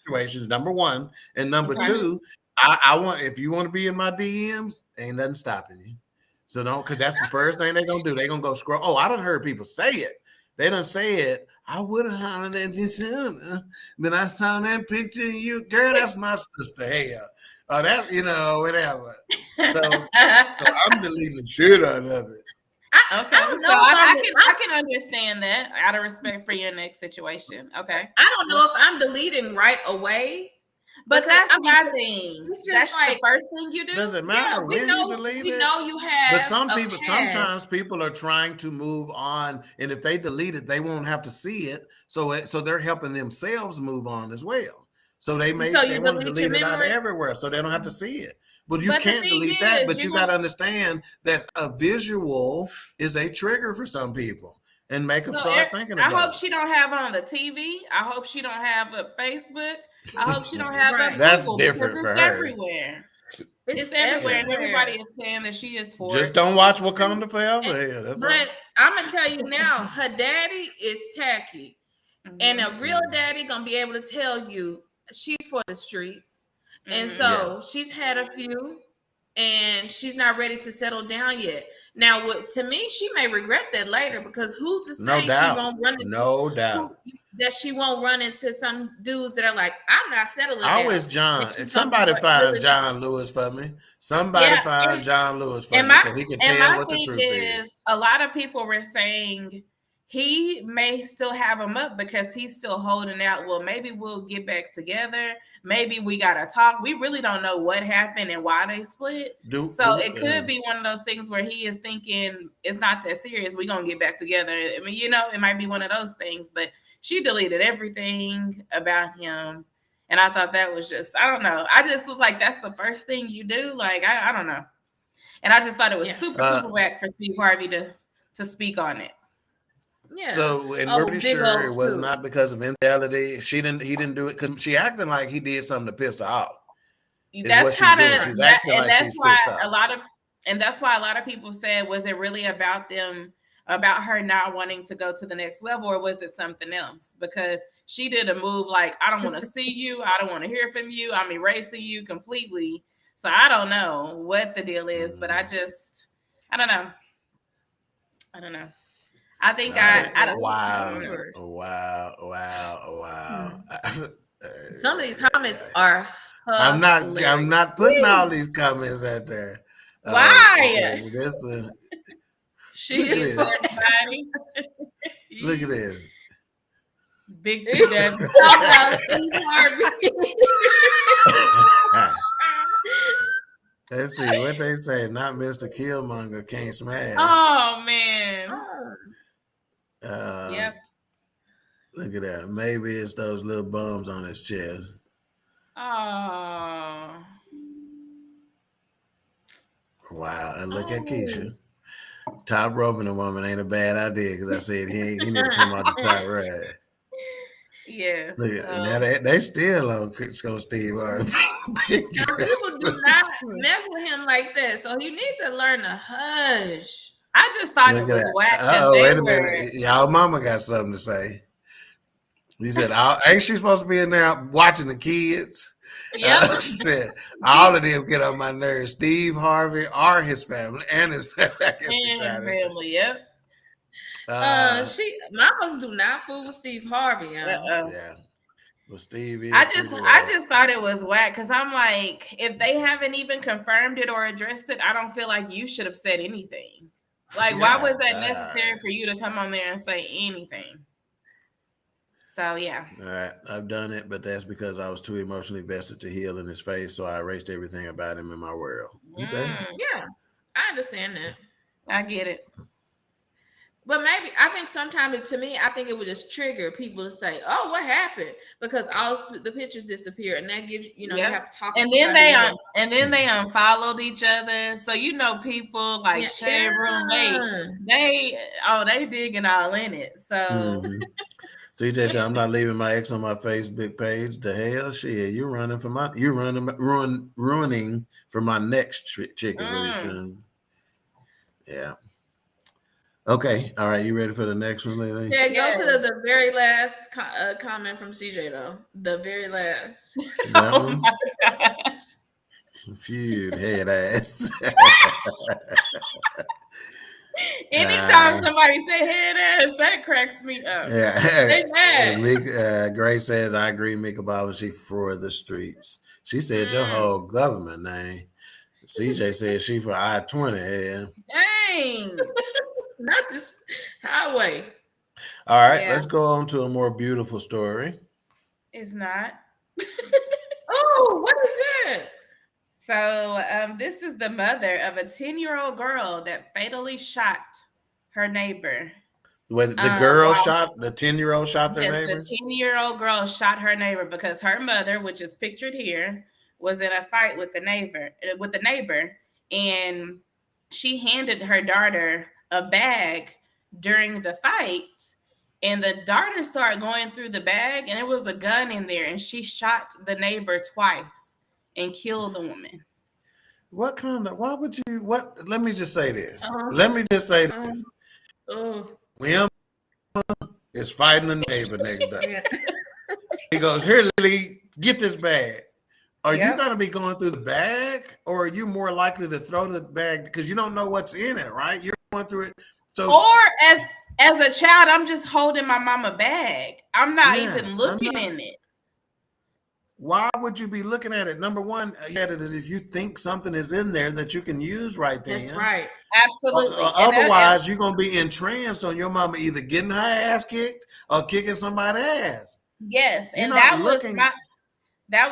situations, number one. And number two, I want, if you want to be in my DMs, ain't nothing stopping you. So don't, because that's the first thing they're going to do. They're going to go scroll. Oh, I done heard people say it. They done say it. I would have hollered at you soon, but I saw that picture of you. Girl, that's my sister. Hey, that, whatever. So I'm deleting the shit out of it. I can understand that out of respect for your next situation. Okay. I don't know if I'm deleting right away. But that's my thing. That's like the first thing you do. Doesn't matter when you delete it. We know you have. But sometimes people are trying to move on, and if they delete it, they won't have to see it. So they're helping themselves move on as well. So they want to delete it out everywhere, so they don't have to see it. But you can't delete that. But you got to understand that a visual is a trigger for some people, and make them start thinking about it. I hope she don't have on the TV. I hope she don't have a Facebook. I hope she don't have a That's Google, different for her. Everywhere. It's everywhere, and everybody is saying that she is for just don't watch Wakanda Forever. But I'm gonna tell you now, her daddy is tacky, and a real daddy gonna be able to tell you she's for the streets, and so she's had a few, and she's not ready to settle down yet. Now, to me, she may regret that later, because who's to say she won't run into that she won't run into some dudes that are like, I'm not settling down. I wish somebody find John Lewis for me. Somebody find John Lewis for me so he can tell what the truth is. A lot of people were saying he may still have him up because he's still holding out. Well, maybe we'll get back together. Maybe we got to talk. We really don't know what happened and why they split. It could be one of those things where he is thinking it's not that serious. We're going to get back together. I mean, it might be one of those things, but she deleted everything about him. And I thought that was just, I don't know. I just was like, that's the first thing you do. Like, I don't know. And I just thought it was super whack for Steve Harvey to speak on it. Yeah. So, and we're pretty sure it was not because of infidelity. He didn't do it because she acting like he did something to piss her off. That's kind of, that's why a lot of people said, was it really about her not wanting to go to the next level, or was it something else? Because she did a move like, I don't want to see you, I don't want to hear from you, I'm erasing you completely. So I don't know what the deal is, but I don't know. I think Wow. Some of these comments are hilarious. I'm not putting all these comments out there. Why? She is for everybody. Look at this. Big T Daddy. Let's see what they say. Not Mr. Killmonger can't smash. Oh man. Yep. Look at that. Maybe it's those little bums on his chest. Oh. Wow. And look at Keisha. Top roping a woman ain't a bad idea because I said he need to come out the top right. Yes. Look at now they still on Steve Harvey. People do not mess with him like that, so you need to learn to hush. I just thought it was whack. Oh, wait a minute. Y'all mama got something to say. He said, ain't she supposed to be in there watching the kids? Yep. She said, all of them get on my nerves. Steve Harvey or his family and his family. Yep. Mama do not fool with Steve Harvey. Yeah. Well, Steve is. I just thought it was whack because I'm like, if they haven't even confirmed it or addressed it, I don't feel like you should have said anything. Like, why was that necessary for you to come on there and say anything? So yeah. All right, I've done it, but that's because I was too emotionally vested to heal in his face, so I erased everything about him in my world. Okay. Yeah, I understand that. I get it. But maybe I think sometimes to me, I think it would just trigger people to say, "Oh, what happened?" Because all the pictures disappear, and that gives you have to talk. And then they unfollowed each other. So people like Shade Room, they digging all in it. So. CJ said, "I'm not leaving my ex on my Facebook page. The hell, shit! You're ruining for my next chick is what he's doing." Yeah. Okay. All right. You ready for the next one, Lily? Yeah. Go to the very last comment from CJ though. The very last. That one. My gosh. Feud head ass. Anytime somebody say head ass, that cracks me up. Yeah. Grace says, I agree, Mika Baba, she for the streets. She said your whole government name. CJ said she for I-20. Dang. Not this highway. All right, let's go on to a more beautiful story. It's not. Oh, what is that? So this is the mother of a 10-year-old girl that fatally shot her neighbor. Wait, the 10-year-old shot their neighbor? The 10-year-old girl shot her neighbor because her mother, which is pictured here, was in a fight with the neighbor, and she handed her daughter a bag during the fight, and the daughter started going through the bag, and there was a gun in there, and she shot the neighbor twice and killed the woman. Let me just say this. William is fighting the neighbor next day. He goes, here, Lily, get this bag. Are you going to be going through the bag, or are you more likely to throw the bag because you don't know what's in it, right? You're going through it. So, or as a child, I'm just holding my mama bag. I'm not even looking in it. Why would you be looking at it? Number one, if you think something is in there that you can use right then. That's right. Absolutely. Otherwise, you're going to be entranced on your mama either getting her ass kicked or kicking somebody's ass. Yes, and that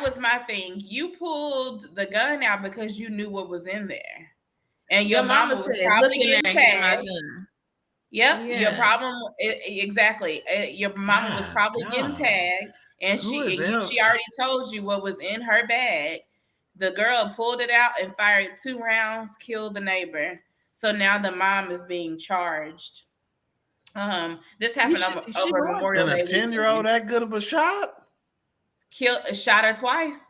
was my thing. You pulled the gun out because you knew what was in there. And your mama was probably getting tagged. Yep. Yeah. Your problem exactly. Your mama was probably getting tagged, and she already told you what was in her bag. The girl pulled it out and fired 2 rounds, killed the neighbor. So now the mom is being charged. This happened over Memorial Day. And a 10-year-old that good of a shot? Shot her twice.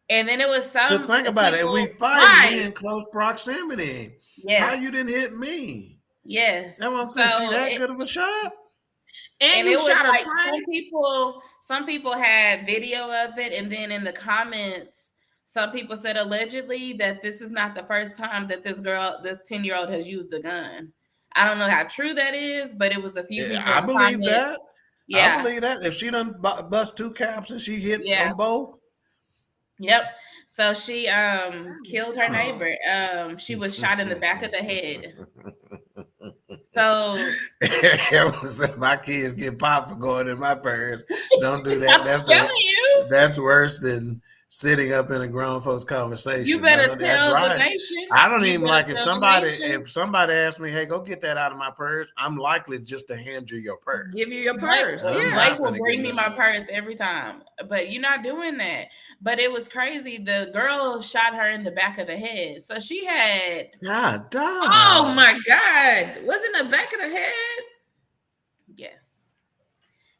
And then it was some. Just think about it. If we fight, we in close proximity. Yes. How you didn't hit me? Yes. That's what I'm saying. She that good of a shot? And you shot her twice. Some people had video of it, and then in the comments, some people said allegedly that this is not the first time that this 10-year-old has used a gun. I don't know how true that is, but it was a few people. I believe that. Yeah. I believe that. If she done bust 2 caps and she hit on both. Yep. So she killed her neighbor. She was shot in the back of the head. So my kids get popped for going in my purse. Don't do that. That's worse than sitting up in a grown folks conversation. You better that's tell right. the nation. I don't You even better like if tell the somebody nation. asks me, hey, go get that out of my purse, I'm likely just to hand you your purse. Give you your Blake, purse. I'm Yeah. Blake not will finna bring get me nothing my out. purse every time, but you're not doing that. But it was crazy. The girl shot her in the back of the head, so she had. God damn. Oh my God. Was it in the back of the head? Yes,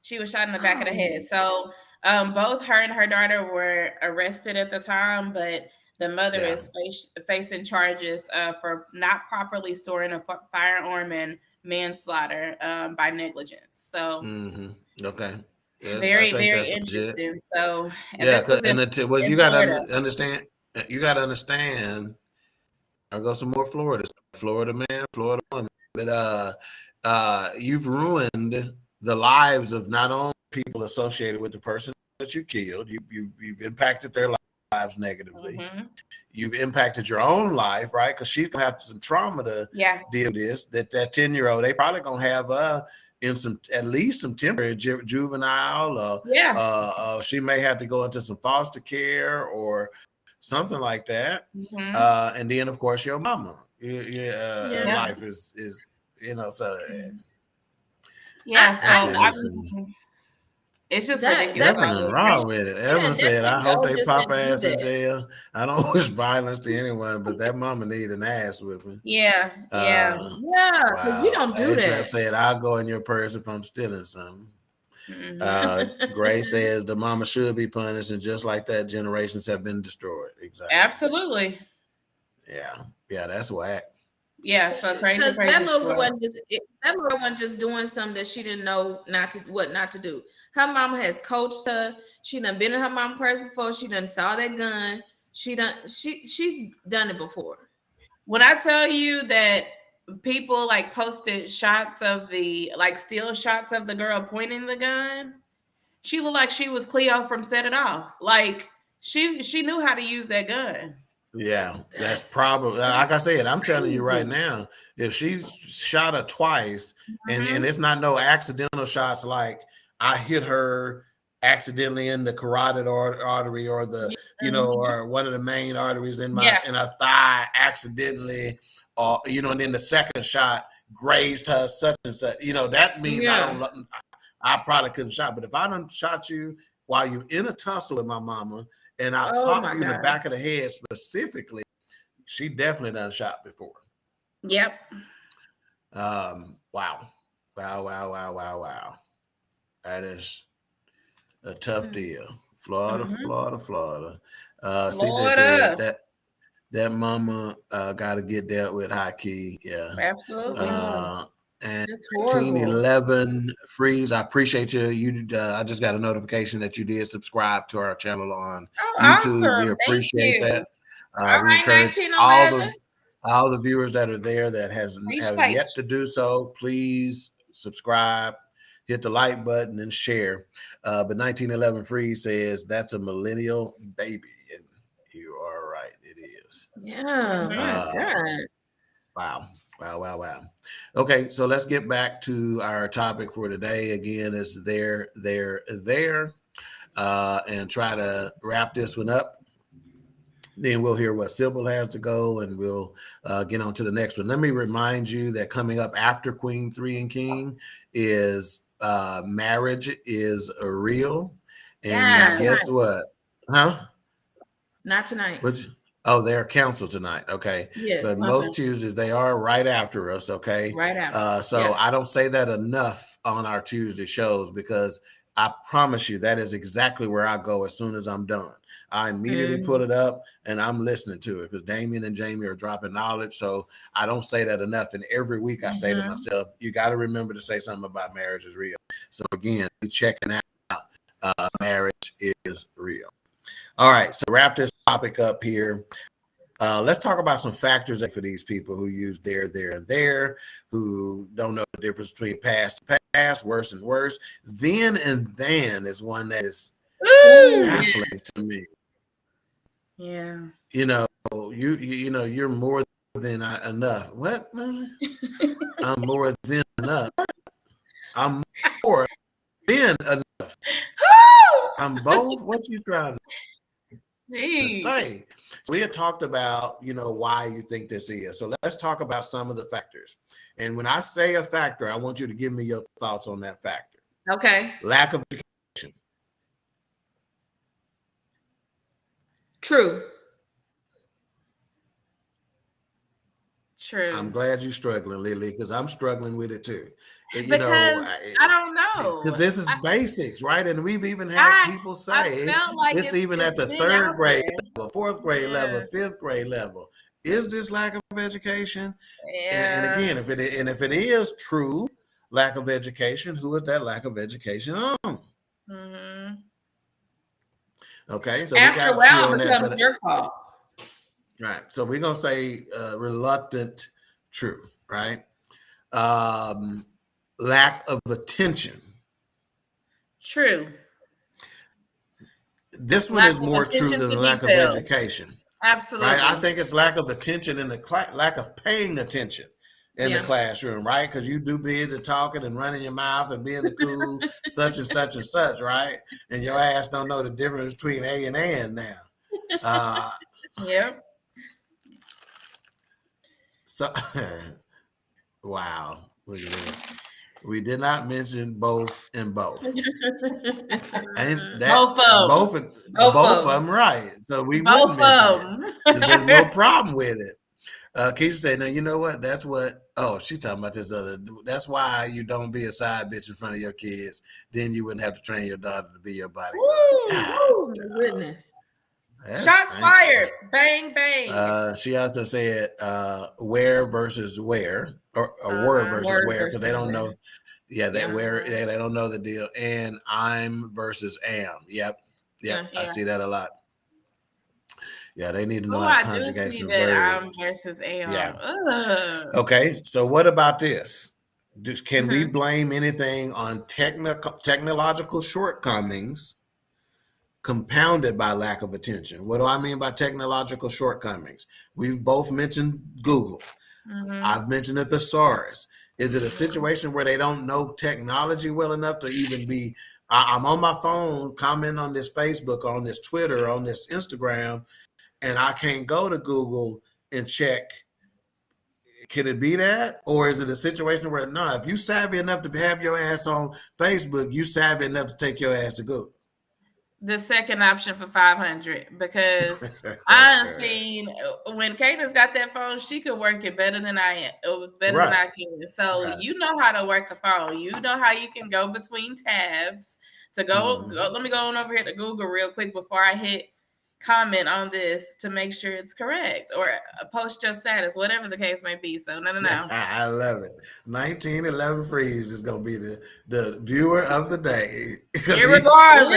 she was shot in the back of the head. So both her and her daughter were arrested at the time, but the mother Yeah. is facing charges for not properly storing a firearm and manslaughter by negligence. So Okay. Yeah, I very, think very that's legit. interesting. So, and Yeah, this was in you got Florida. to understand. You got to understand. I'll go some more Florida. Florida man, Florida woman. But you've ruined the lives of not only people associated with the person that you killed. You've impacted their lives negatively. You've impacted your own life, right? Because she's gonna have some trauma to deal with this. That 10-year-old, they probably gonna have in some at least some temporary juvenile. She may have to go into some foster care or something like that. And then of course your mama. Life is so. It's just That ridiculous. Nothing wrong with it. Evan said, I hope they pop just ass do in that. jail. I don't wish violence to anyone, but that mama need an ass whipping. Yeah. Because we don't do that. Said, I'll go in your purse if I'm stealing something. Gray says the mama should be punished, and just like that, generations have been destroyed. Exactly. Absolutely. Yeah, that's whack. Yeah, so crazy. Because that little girl wasn't just doing something that she didn't know not to do. Her mama has coached her. She done been in her mama's purse before. She done saw that gun. She's done it before. When I tell you that people like posted shots of still shots of the girl pointing the gun, she looked like she was Cleo from Set It Off. Like she knew how to use that gun. Yeah, that's probably, like I said, I'm telling you right now, if she shot her twice and it's not no accidental shots, like I hit her accidentally in the carotid artery or the, or one of the main arteries in her thigh accidentally, or, and then the second shot grazed her such and such, that means I probably couldn't shot. But if I done shot you while you're in a tussle with my mama, and I popped you in the back of the head specifically, she definitely done shot before. Yep. Wow. That is a tough deal. Florida. CJ said that mama got to get dealt with high key. Yeah. Absolutely. And 1911 Freeze, I appreciate you. I just got a notification that you did subscribe to our channel on YouTube. Awesome. We appreciate that. All We right, encourage 1911. all the viewers that are there that have yet to do so. Please subscribe, hit the like button, and share. But 1911 Freeze says that's a millennial baby, and you are right. It is. Wow. Okay, so let's get back to our topic for today. Again, it's there, and try to wrap this one up. Then we'll hear what Sybil has to go, and we'll get on to the next one. Let me remind you that coming up after Queen3 and King is Marriage is Real. And guess what? Huh? Not tonight. They're canceled tonight. Okay. Yes. But most Tuesdays, they are right after us. Okay. Right after. I don't say that enough on our Tuesday shows, because I promise you that is exactly where I go as soon as I'm done. I immediately put it up and I'm listening to it, because Damien and Jamie are dropping knowledge. So I don't say that enough. And every week I say to myself, you got to remember to say something about Marriage is Real. So again, be checking out Marriage is Real. All right, so wrap this topic up here. Let's talk about some factors for these people who use there, and there, who don't know the difference between past to past, worse and worse. Then and then is one that is baffling to me. Yeah. You're more than enough. What? I'm more than enough. I'm more than enough. I'm both. What you trying to? to say. We had talked about, why you think this is. So let's talk about some of the factors. And when I say a factor, I want you to give me your thoughts on that factor. Okay. Lack of education. True. True. I'm glad you're struggling, Lily, because I'm struggling with it too. Because I don't know. Because this is basics, right? And we've even had people say it's even at the third grade level, fourth grade level, fifth grade level. Is this lack of education? Yeah. And again, if it is true lack of education, who is that lack of education on? Mm-hmm. Okay, so after we got a while it becomes your fault. Right. So we're gonna say reluctant, true, right? Lack of attention. True. This one is more true than lack of education. Absolutely. Right? I think it's lack of attention in the class, lack of paying attention in the classroom, right? Because you do busy talking and running your mouth and being the cool such and such and such, right? And your ass don't know the difference between A and N now. Yep. So, wow, look at this. We did not mention both and both. And both of them, right? So we wouldn't mention it because there's no problem with it. Keisha said, "Now you know what? That's what." Oh, she's talking about this other. That's why you don't be a side bitch in front of your kids. Then you wouldn't have to train your daughter to be your bodyguard. Oh my goodness! Shots fired! Bang bang. She also said, "Where versus where, or were versus where," because they don't know. Yeah, they they don't know the deal. And I'm versus am. Yep. I see that a lot. Yeah, they need to know how to conjugate some verbs. I'm versus am. Yeah. Okay, so what about this? Can we blame anything on technological shortcomings compounded by lack of attention? What do I mean by technological shortcomings? We've both mentioned Google. I've mentioned a thesaurus. Is it a situation where they don't know technology well enough to even be, I'm on my phone, comment on this Facebook, on this Twitter, on this Instagram, and I can't go to Google and check. Can it be that? Or is it a situation where, no, if you savvy enough to have your ass on Facebook, you savvy enough to take your ass to Google? The second option for 500, because I've seen when Cadence got that phone, she could work it better than I am, than I can. So you know how to work the phone. You know how you can go between tabs to go. Let me go on over here to Google real quick before I hit comment on this to make sure it's correct, or post your status, whatever the case may be. So no. I love it. 1911 Freeze is going to be the viewer of the day. Irregardless.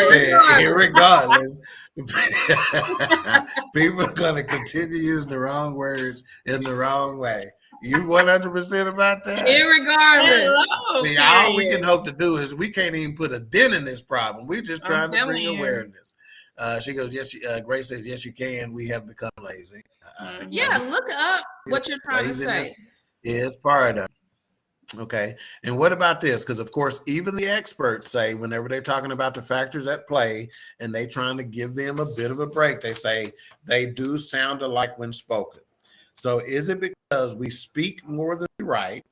People are going to continue using the wrong words in the wrong way. You 100% about that? Irregardless. See, all we can hope to do is we can't even put a dent in this problem. We're just trying to bring awareness. She goes, yes. Grace says, yes, you can. We have become lazy. Look up what you're trying to say. Is part of it. Okay. And what about this? Because, of course, even the experts say whenever they're talking about the factors at play and they trying to give them a bit of a break, they say they do sound alike when spoken. So is it because we speak more than we write,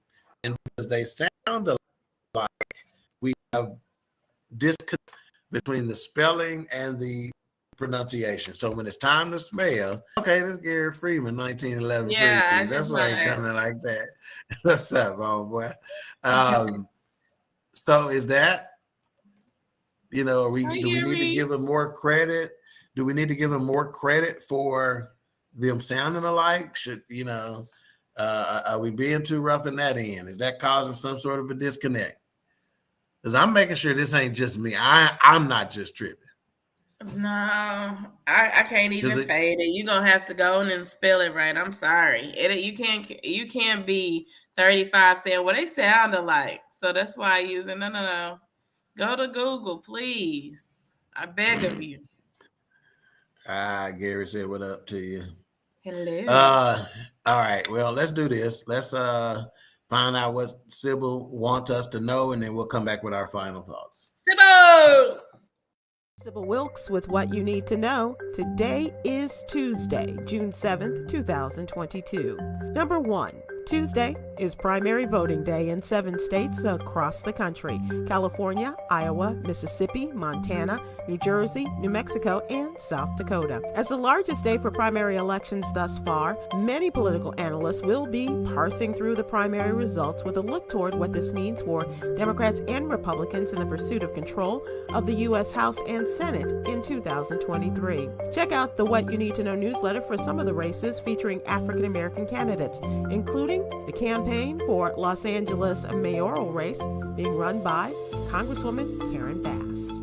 and because they sound alike, we have disconnect between the spelling and the pronunciation? So when it's time to spell, okay, this is Gary Freeman, 1911 Freeze. That's why he's coming like that. What's up, homeboy? So is that, do we need to give him more credit? Do we need to give him more credit for them sounding alike? Are we being too rough in that end? Is that causing some sort of a disconnect? Because I'm making sure this ain't just me. I'm not just tripping. No, I can't even fade it. You're gonna have to go in and spell it right. I'm sorry. You can't be 35 saying, well, they sound alike. So that's why I use it. No. Go to Google, please. I beg of you. Gary said, what up to you? Hello. All right. Well, let's do this. Let's find out what Sybil wants us to know, and then we'll come back with our final thoughts. Sybil! Sybil Wilkes with what you need to know. Today is Tuesday, June 7th, 2022. Number 1. Tuesday is primary voting day in 7 states across the country: California, Iowa, Mississippi, Montana, New Jersey, New Mexico, and South Dakota. As the largest day for primary elections thus far, many political analysts will be parsing through the primary results with a look toward what this means for Democrats and Republicans in the pursuit of control of the U.S. House and Senate in 2023. Check out the What You Need to Know newsletter for some of the races featuring African American candidates, including the campaign for Los Angeles mayoral race being run by Congresswoman Karen Bass.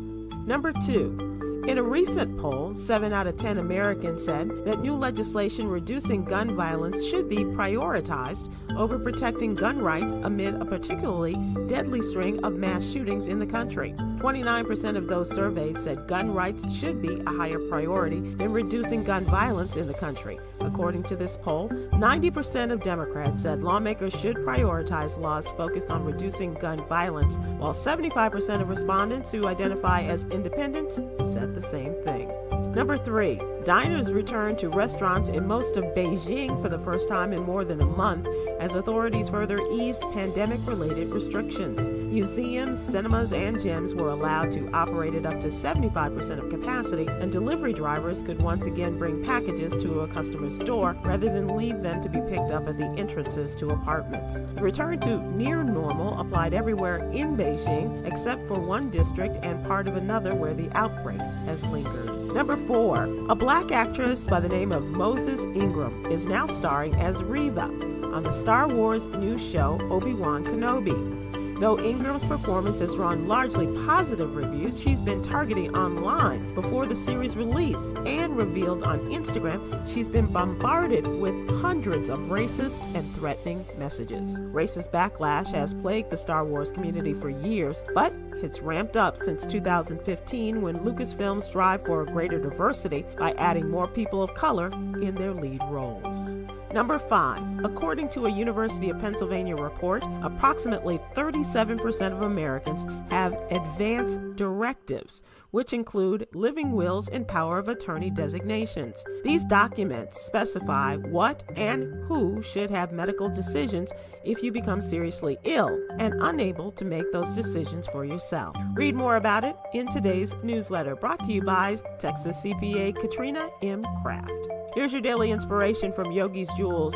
Number 2. In a recent poll, 7 out of 10 Americans said that new legislation reducing gun violence should be prioritized over protecting gun rights amid a particularly deadly string of mass shootings in the country. 29% of those surveyed said gun rights should be a higher priority than reducing gun violence in the country. According to this poll, 90% of Democrats said lawmakers should prioritize laws focused on reducing gun violence, while 75% of respondents who identify as independents said the same thing. Number 3. Diners returned to restaurants in most of Beijing for the first time in more than a month as authorities further eased pandemic-related restrictions. Museums, cinemas, and gyms were allowed to operate at up to 75% of capacity, and delivery drivers could once again bring packages to a customer's door rather than leave them to be picked up at the entrances to apartments. The return to near normal applied everywhere in Beijing except for one district and part of another where the outbreak has lingered. Number 4. A black actress by the name of Moses Ingram is now starring as Reva on the Star Wars new show Obi-Wan Kenobi. Though Ingram's performance has drawn largely positive reviews, she's been targeting online before the series release and revealed on Instagram she's been bombarded with hundreds of racist and threatening messages. Racist backlash has plagued the Star Wars community for years, but it's ramped up since 2015 when Lucasfilm strived for a greater diversity by adding more people of color in their lead roles. Number 5. According to a University of Pennsylvania report, approximately 37% of Americans have advance directives, which include living wills and power of attorney designations. These documents specify what and who should have medical decisions if you become seriously ill and unable to make those decisions for yourself. Read more about it in today's newsletter, brought to you by Texas CPA Katrina M. Kraft. Here's your daily inspiration from Yogi's Jewels.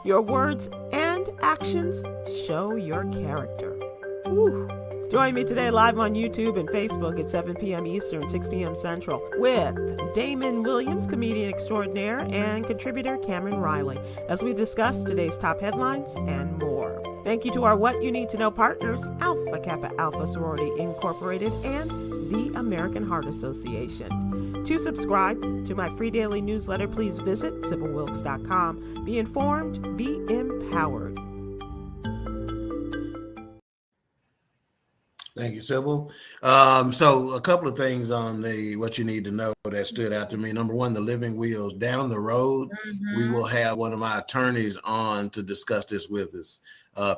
Your words and actions show your character. Woo. Join me today live on YouTube and Facebook at 7 p.m. Eastern, 6 p.m. Central with Damon Williams, comedian extraordinaire, and contributor Cameron Riley, as we discuss today's top headlines and more. Thank you to our What You Need to Know partners, Alpha Kappa Alpha Sorority Incorporated and the American Heart Association. To subscribe to my free daily newsletter, please visit SybilWilkes.com. Be informed, be empowered. Thank you, Sybil. So a couple of things on the What You Need to Know that stood out to me. Number 1, the living wills. Down the road, we will have one of my attorneys on to discuss this with us.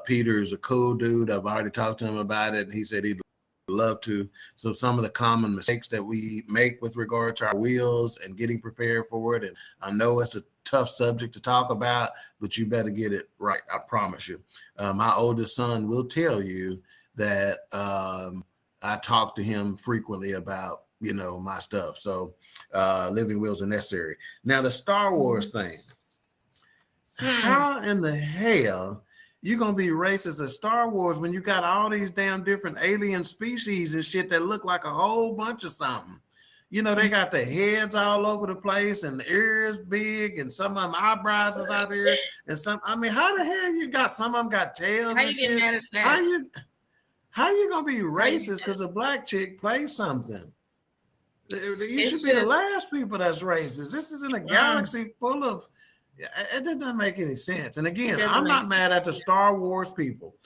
Peter's a cool dude. I've already talked to him about it. He said he'd love to. So some of the common mistakes that we make with regard to our wills and getting prepared for it. And I know it's a tough subject to talk about, but you better get it right. I promise you. My oldest son will tell you that I talk to him frequently about, my stuff. So living wills are necessary. Now, the Star Wars thing. How in the hell you going to be racist at Star Wars when you got all these damn different alien species and shit that look like a whole bunch of something? They got their heads all over the place and the ears big and some of them eyebrows is out here. And how the hell you got some of them got tails? How you getting mad at that? How you gonna be racist because a black chick plays something? You should be the last people that's racist. This is in a galaxy full of. It doesn't make any sense. And again, I'm not mad at the Star Wars people,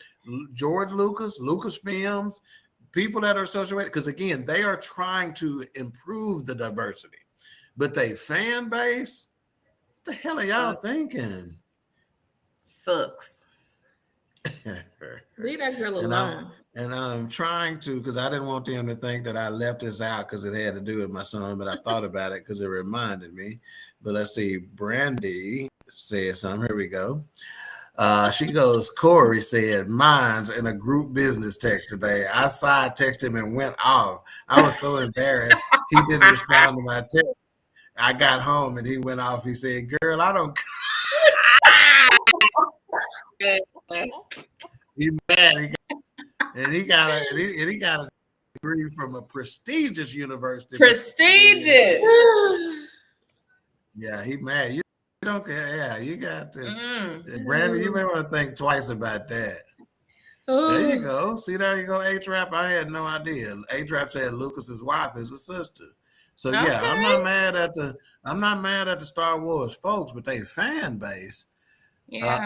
George Lucas, Lucasfilms, people that are associated, because again, they are trying to improve the diversity. But they fan base, what the hell are y'all thinking? Sucks. Leave that girl alone. And I'm trying to, because I didn't want them to think that I left this out because it had to do with my son, but I thought about it because it reminded me. But let's see, Brandy said something. Here we go. She goes, Corey said, mine's in a group business text today. I side texted him and went off. I was so embarrassed. He didn't respond to my text. I got home and he went off. He said, girl, I don't. He mad. He got a degree from a prestigious university. Prestigious. Yeah, he mad. You don't care. Yeah, you got to. Brandon, you may want to think twice about that. There you go. See, there you go. A-Trap. I had no idea. A-Trap said Lucas's wife is a sister. So yeah, Okay. I'm not mad at the Star Wars folks, but they fan base. Yeah.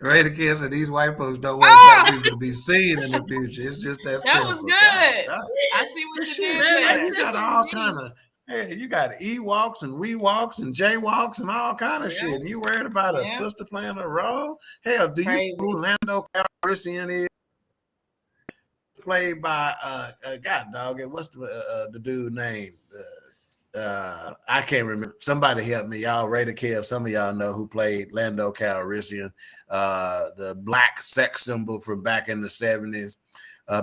Ray the Kid said these white folks don't want black people to be seen in the future. It's just that simple. That was good. I see what you did there. You got all kind of. Hey, you got Ewoks and Weewoks and Jaywalks and all kind of shit. And you worried about a sister playing a role? Hell, do you know who Lando Calrissian is? Played by God dog. What's the dude name? I can't remember. Somebody help me. Y'all Raider Kev. Some of y'all know who played Lando Calrissian, the black sex symbol from back in the 70s.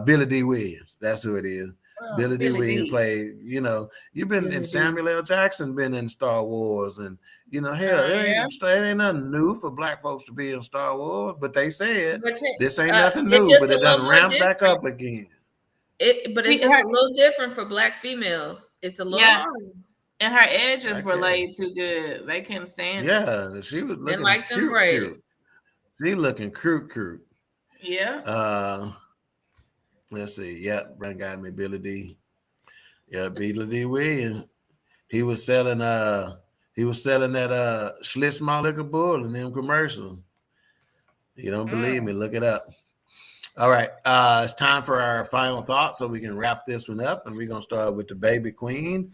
Billy D. Williams. That's who it is. Billy D. Williams played, you've been in Samuel L. Jackson, been in Star Wars, and hell, it ain't nothing new for black folks to be in Star Wars, but they said this ain't nothing new, but it doesn't ramp back up again. But it's just a little different for black females. It's a little hard. And her edges were laid too good. They couldn't stand it. Yeah, she was looking like cute. She looking cute. Yeah. Let's see. Yep, Brent got me Billy D. Yeah, Billy D. Williams. He was selling that Schlitz Malt Liquor Bull in them commercials. You don't believe me? Look it up. All right. It's time for our final thought so we can wrap this one up. And we're going to start with the baby queen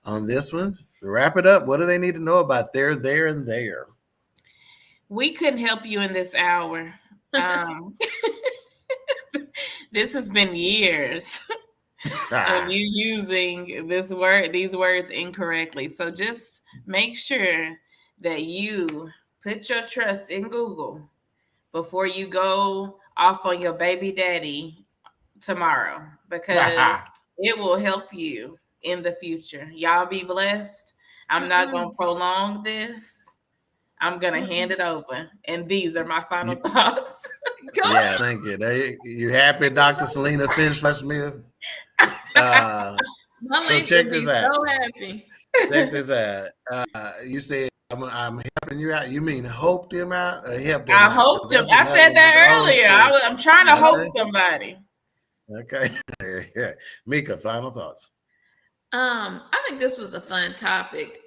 on this one. To wrap it up, what do they need to know about there, and there? We couldn't help you in this hour. This has been years of you using these words incorrectly. So just make sure that you put your trust in Google before you go off on your baby daddy tomorrow, because it will help you in the future. Y'all be blessed. I'm not going to prolong this. I'm going to hand it over. And these are my final thoughts. Yeah, thank you. You happy, Dr. Selena Finch-Smith? So check this out. So happy. Check this out. You said I'm helping you out. You mean help them out or help them out? I hope them. I said that earlier. I'm trying to hope somebody. Okay. Yeah. Mika, final thoughts. I think this was a fun topic.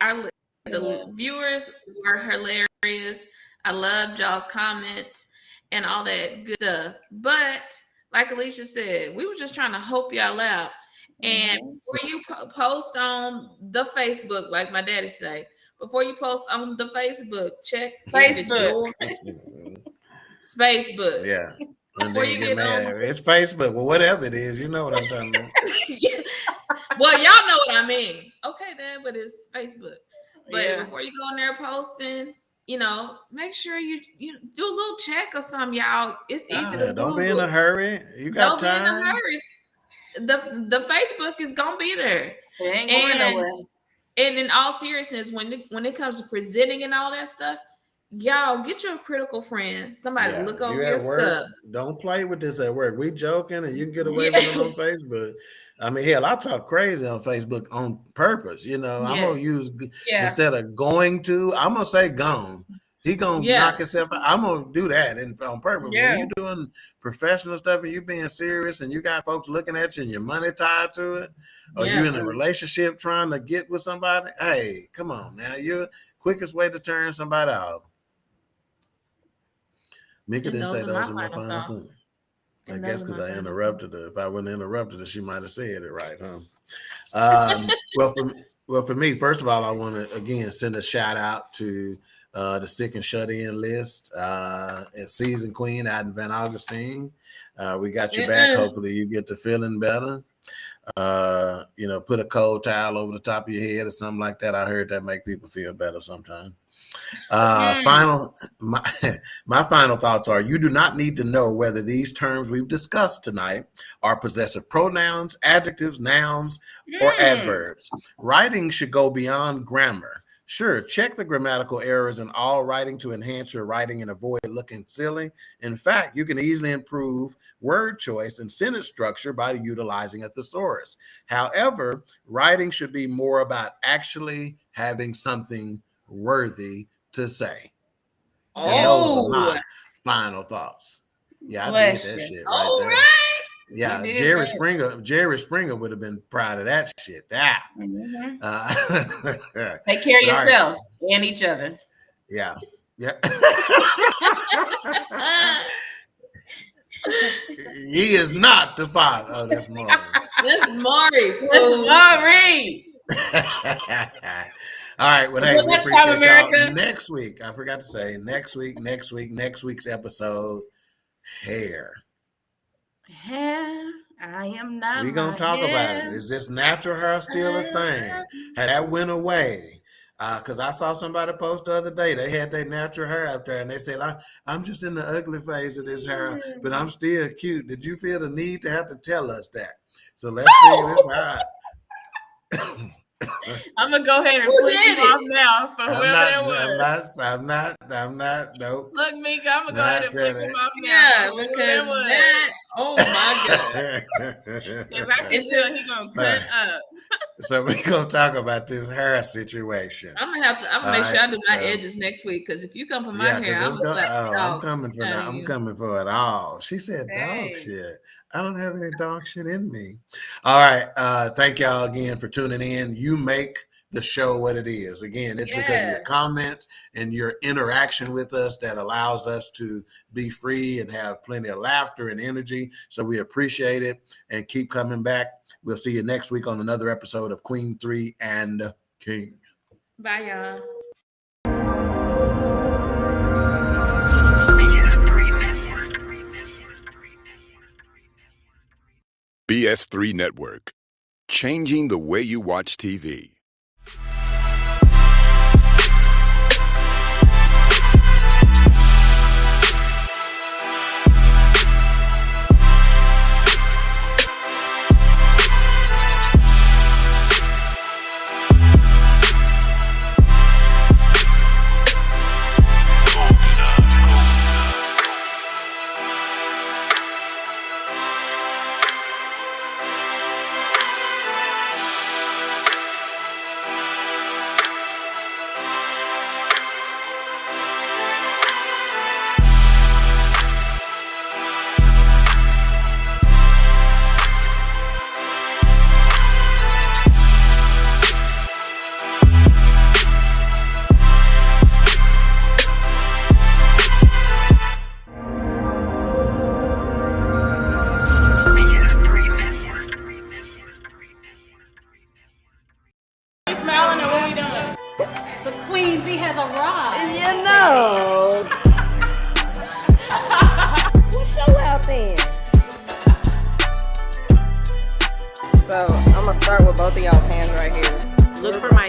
The viewers were hilarious. I loved y'all's comments and all that good stuff. But like Alicia said, we were just trying to help y'all out. And before you post on the Facebook, like my daddy say, before you post on the Facebook, check Facebook. Facebook. Yeah. And then you get mad. It's Facebook. Well, whatever it is, you know what I'm talking about. Well, y'all know what I mean. Okay, Dad, but it's Facebook. But before you go in there posting, make sure you do a little check or something, y'all. It's easy to don't be in a hurry. You got time. Don't be in a hurry. The Facebook is gonna be there. It ain't going nowhere. And in all seriousness, when it comes to presenting and all that stuff, y'all get your critical friend. Somebody look over your stuff. Don't play with this at work. We joking and you can get away with it on Facebook. I mean, hell, I talk crazy on Facebook on purpose. I'm gonna use instead of going to, I'm gonna say gone. He gonna knock himself out. I'm gonna do that on purpose. When you're doing professional stuff and you being serious and you got folks looking at you and your money tied to it, or you in a relationship trying to get with somebody, hey, come on now. You're quickest way to turn somebody off. Mika didn't say those are my final thoughts. I guess because I interrupted her. If I wouldn't have interrupted her, she might have said it right, huh? Well, for me, first of all, I want to again send a shout out to the Sick and Shut In list, and Seasoned Queen out in Van Augustine. We got your back. Hopefully you get to feeling better. Put a cold towel over the top of your head or something like that. I heard that make people feel better sometimes. My final thoughts are: you do not need to know whether these terms we've discussed tonight are possessive pronouns, adjectives, nouns, or adverbs. Writing should go beyond grammar. Sure, check the grammatical errors in all writing to enhance your writing and avoid looking silly. In fact, you can easily improve word choice and sentence structure by utilizing a thesaurus. However, writing should be more about actually having something worthy to say. And those are my final thoughts. Yeah, I did that shit right there. Right. Yeah, Jerry Springer would have been proud of that shit. Take care of yourselves and each other. Yeah. He is not the father. Oh, that's Maury. That's Maury. That's Maury. All right. Well, hey, we appreciate y'all. Next week, I forgot to say, next week's episode, hair. I am not. We're going to talk about it. Is this natural hair still a thing? Had that went away? Because I saw somebody post the other day. They had their natural hair up there, and they said, I'm just in the ugly phase of this hair, but I'm still cute. Did you feel the need to have to tell us that? So let's figure this out. I'm gonna go ahead and flip you off now for whoever that was. I'm not. Nope. Look, Mika, I'm gonna go ahead and flip him off now. Yeah, because that. Oh my God. Because I can tell he's gonna cut up. So we're gonna talk about this hair situation. I'm gonna make sure I do my edges next week. Because if you come for my hair, I'm gonna slap the dog. I'm coming for that. I'm coming for it all. She said dog shit. I don't have any dog shit in me. All right. Thank y'all again for tuning in. You make the show what it is. Again, it's because of your comments and your interaction with us that allows us to be free and have plenty of laughter and energy. So we appreciate it and keep coming back. We'll see you next week on another episode of Queen3 and King. Bye, y'all. BS3 Network, changing the way you watch TV. So I'm gonna start with both of y'all's hands right here. Look for my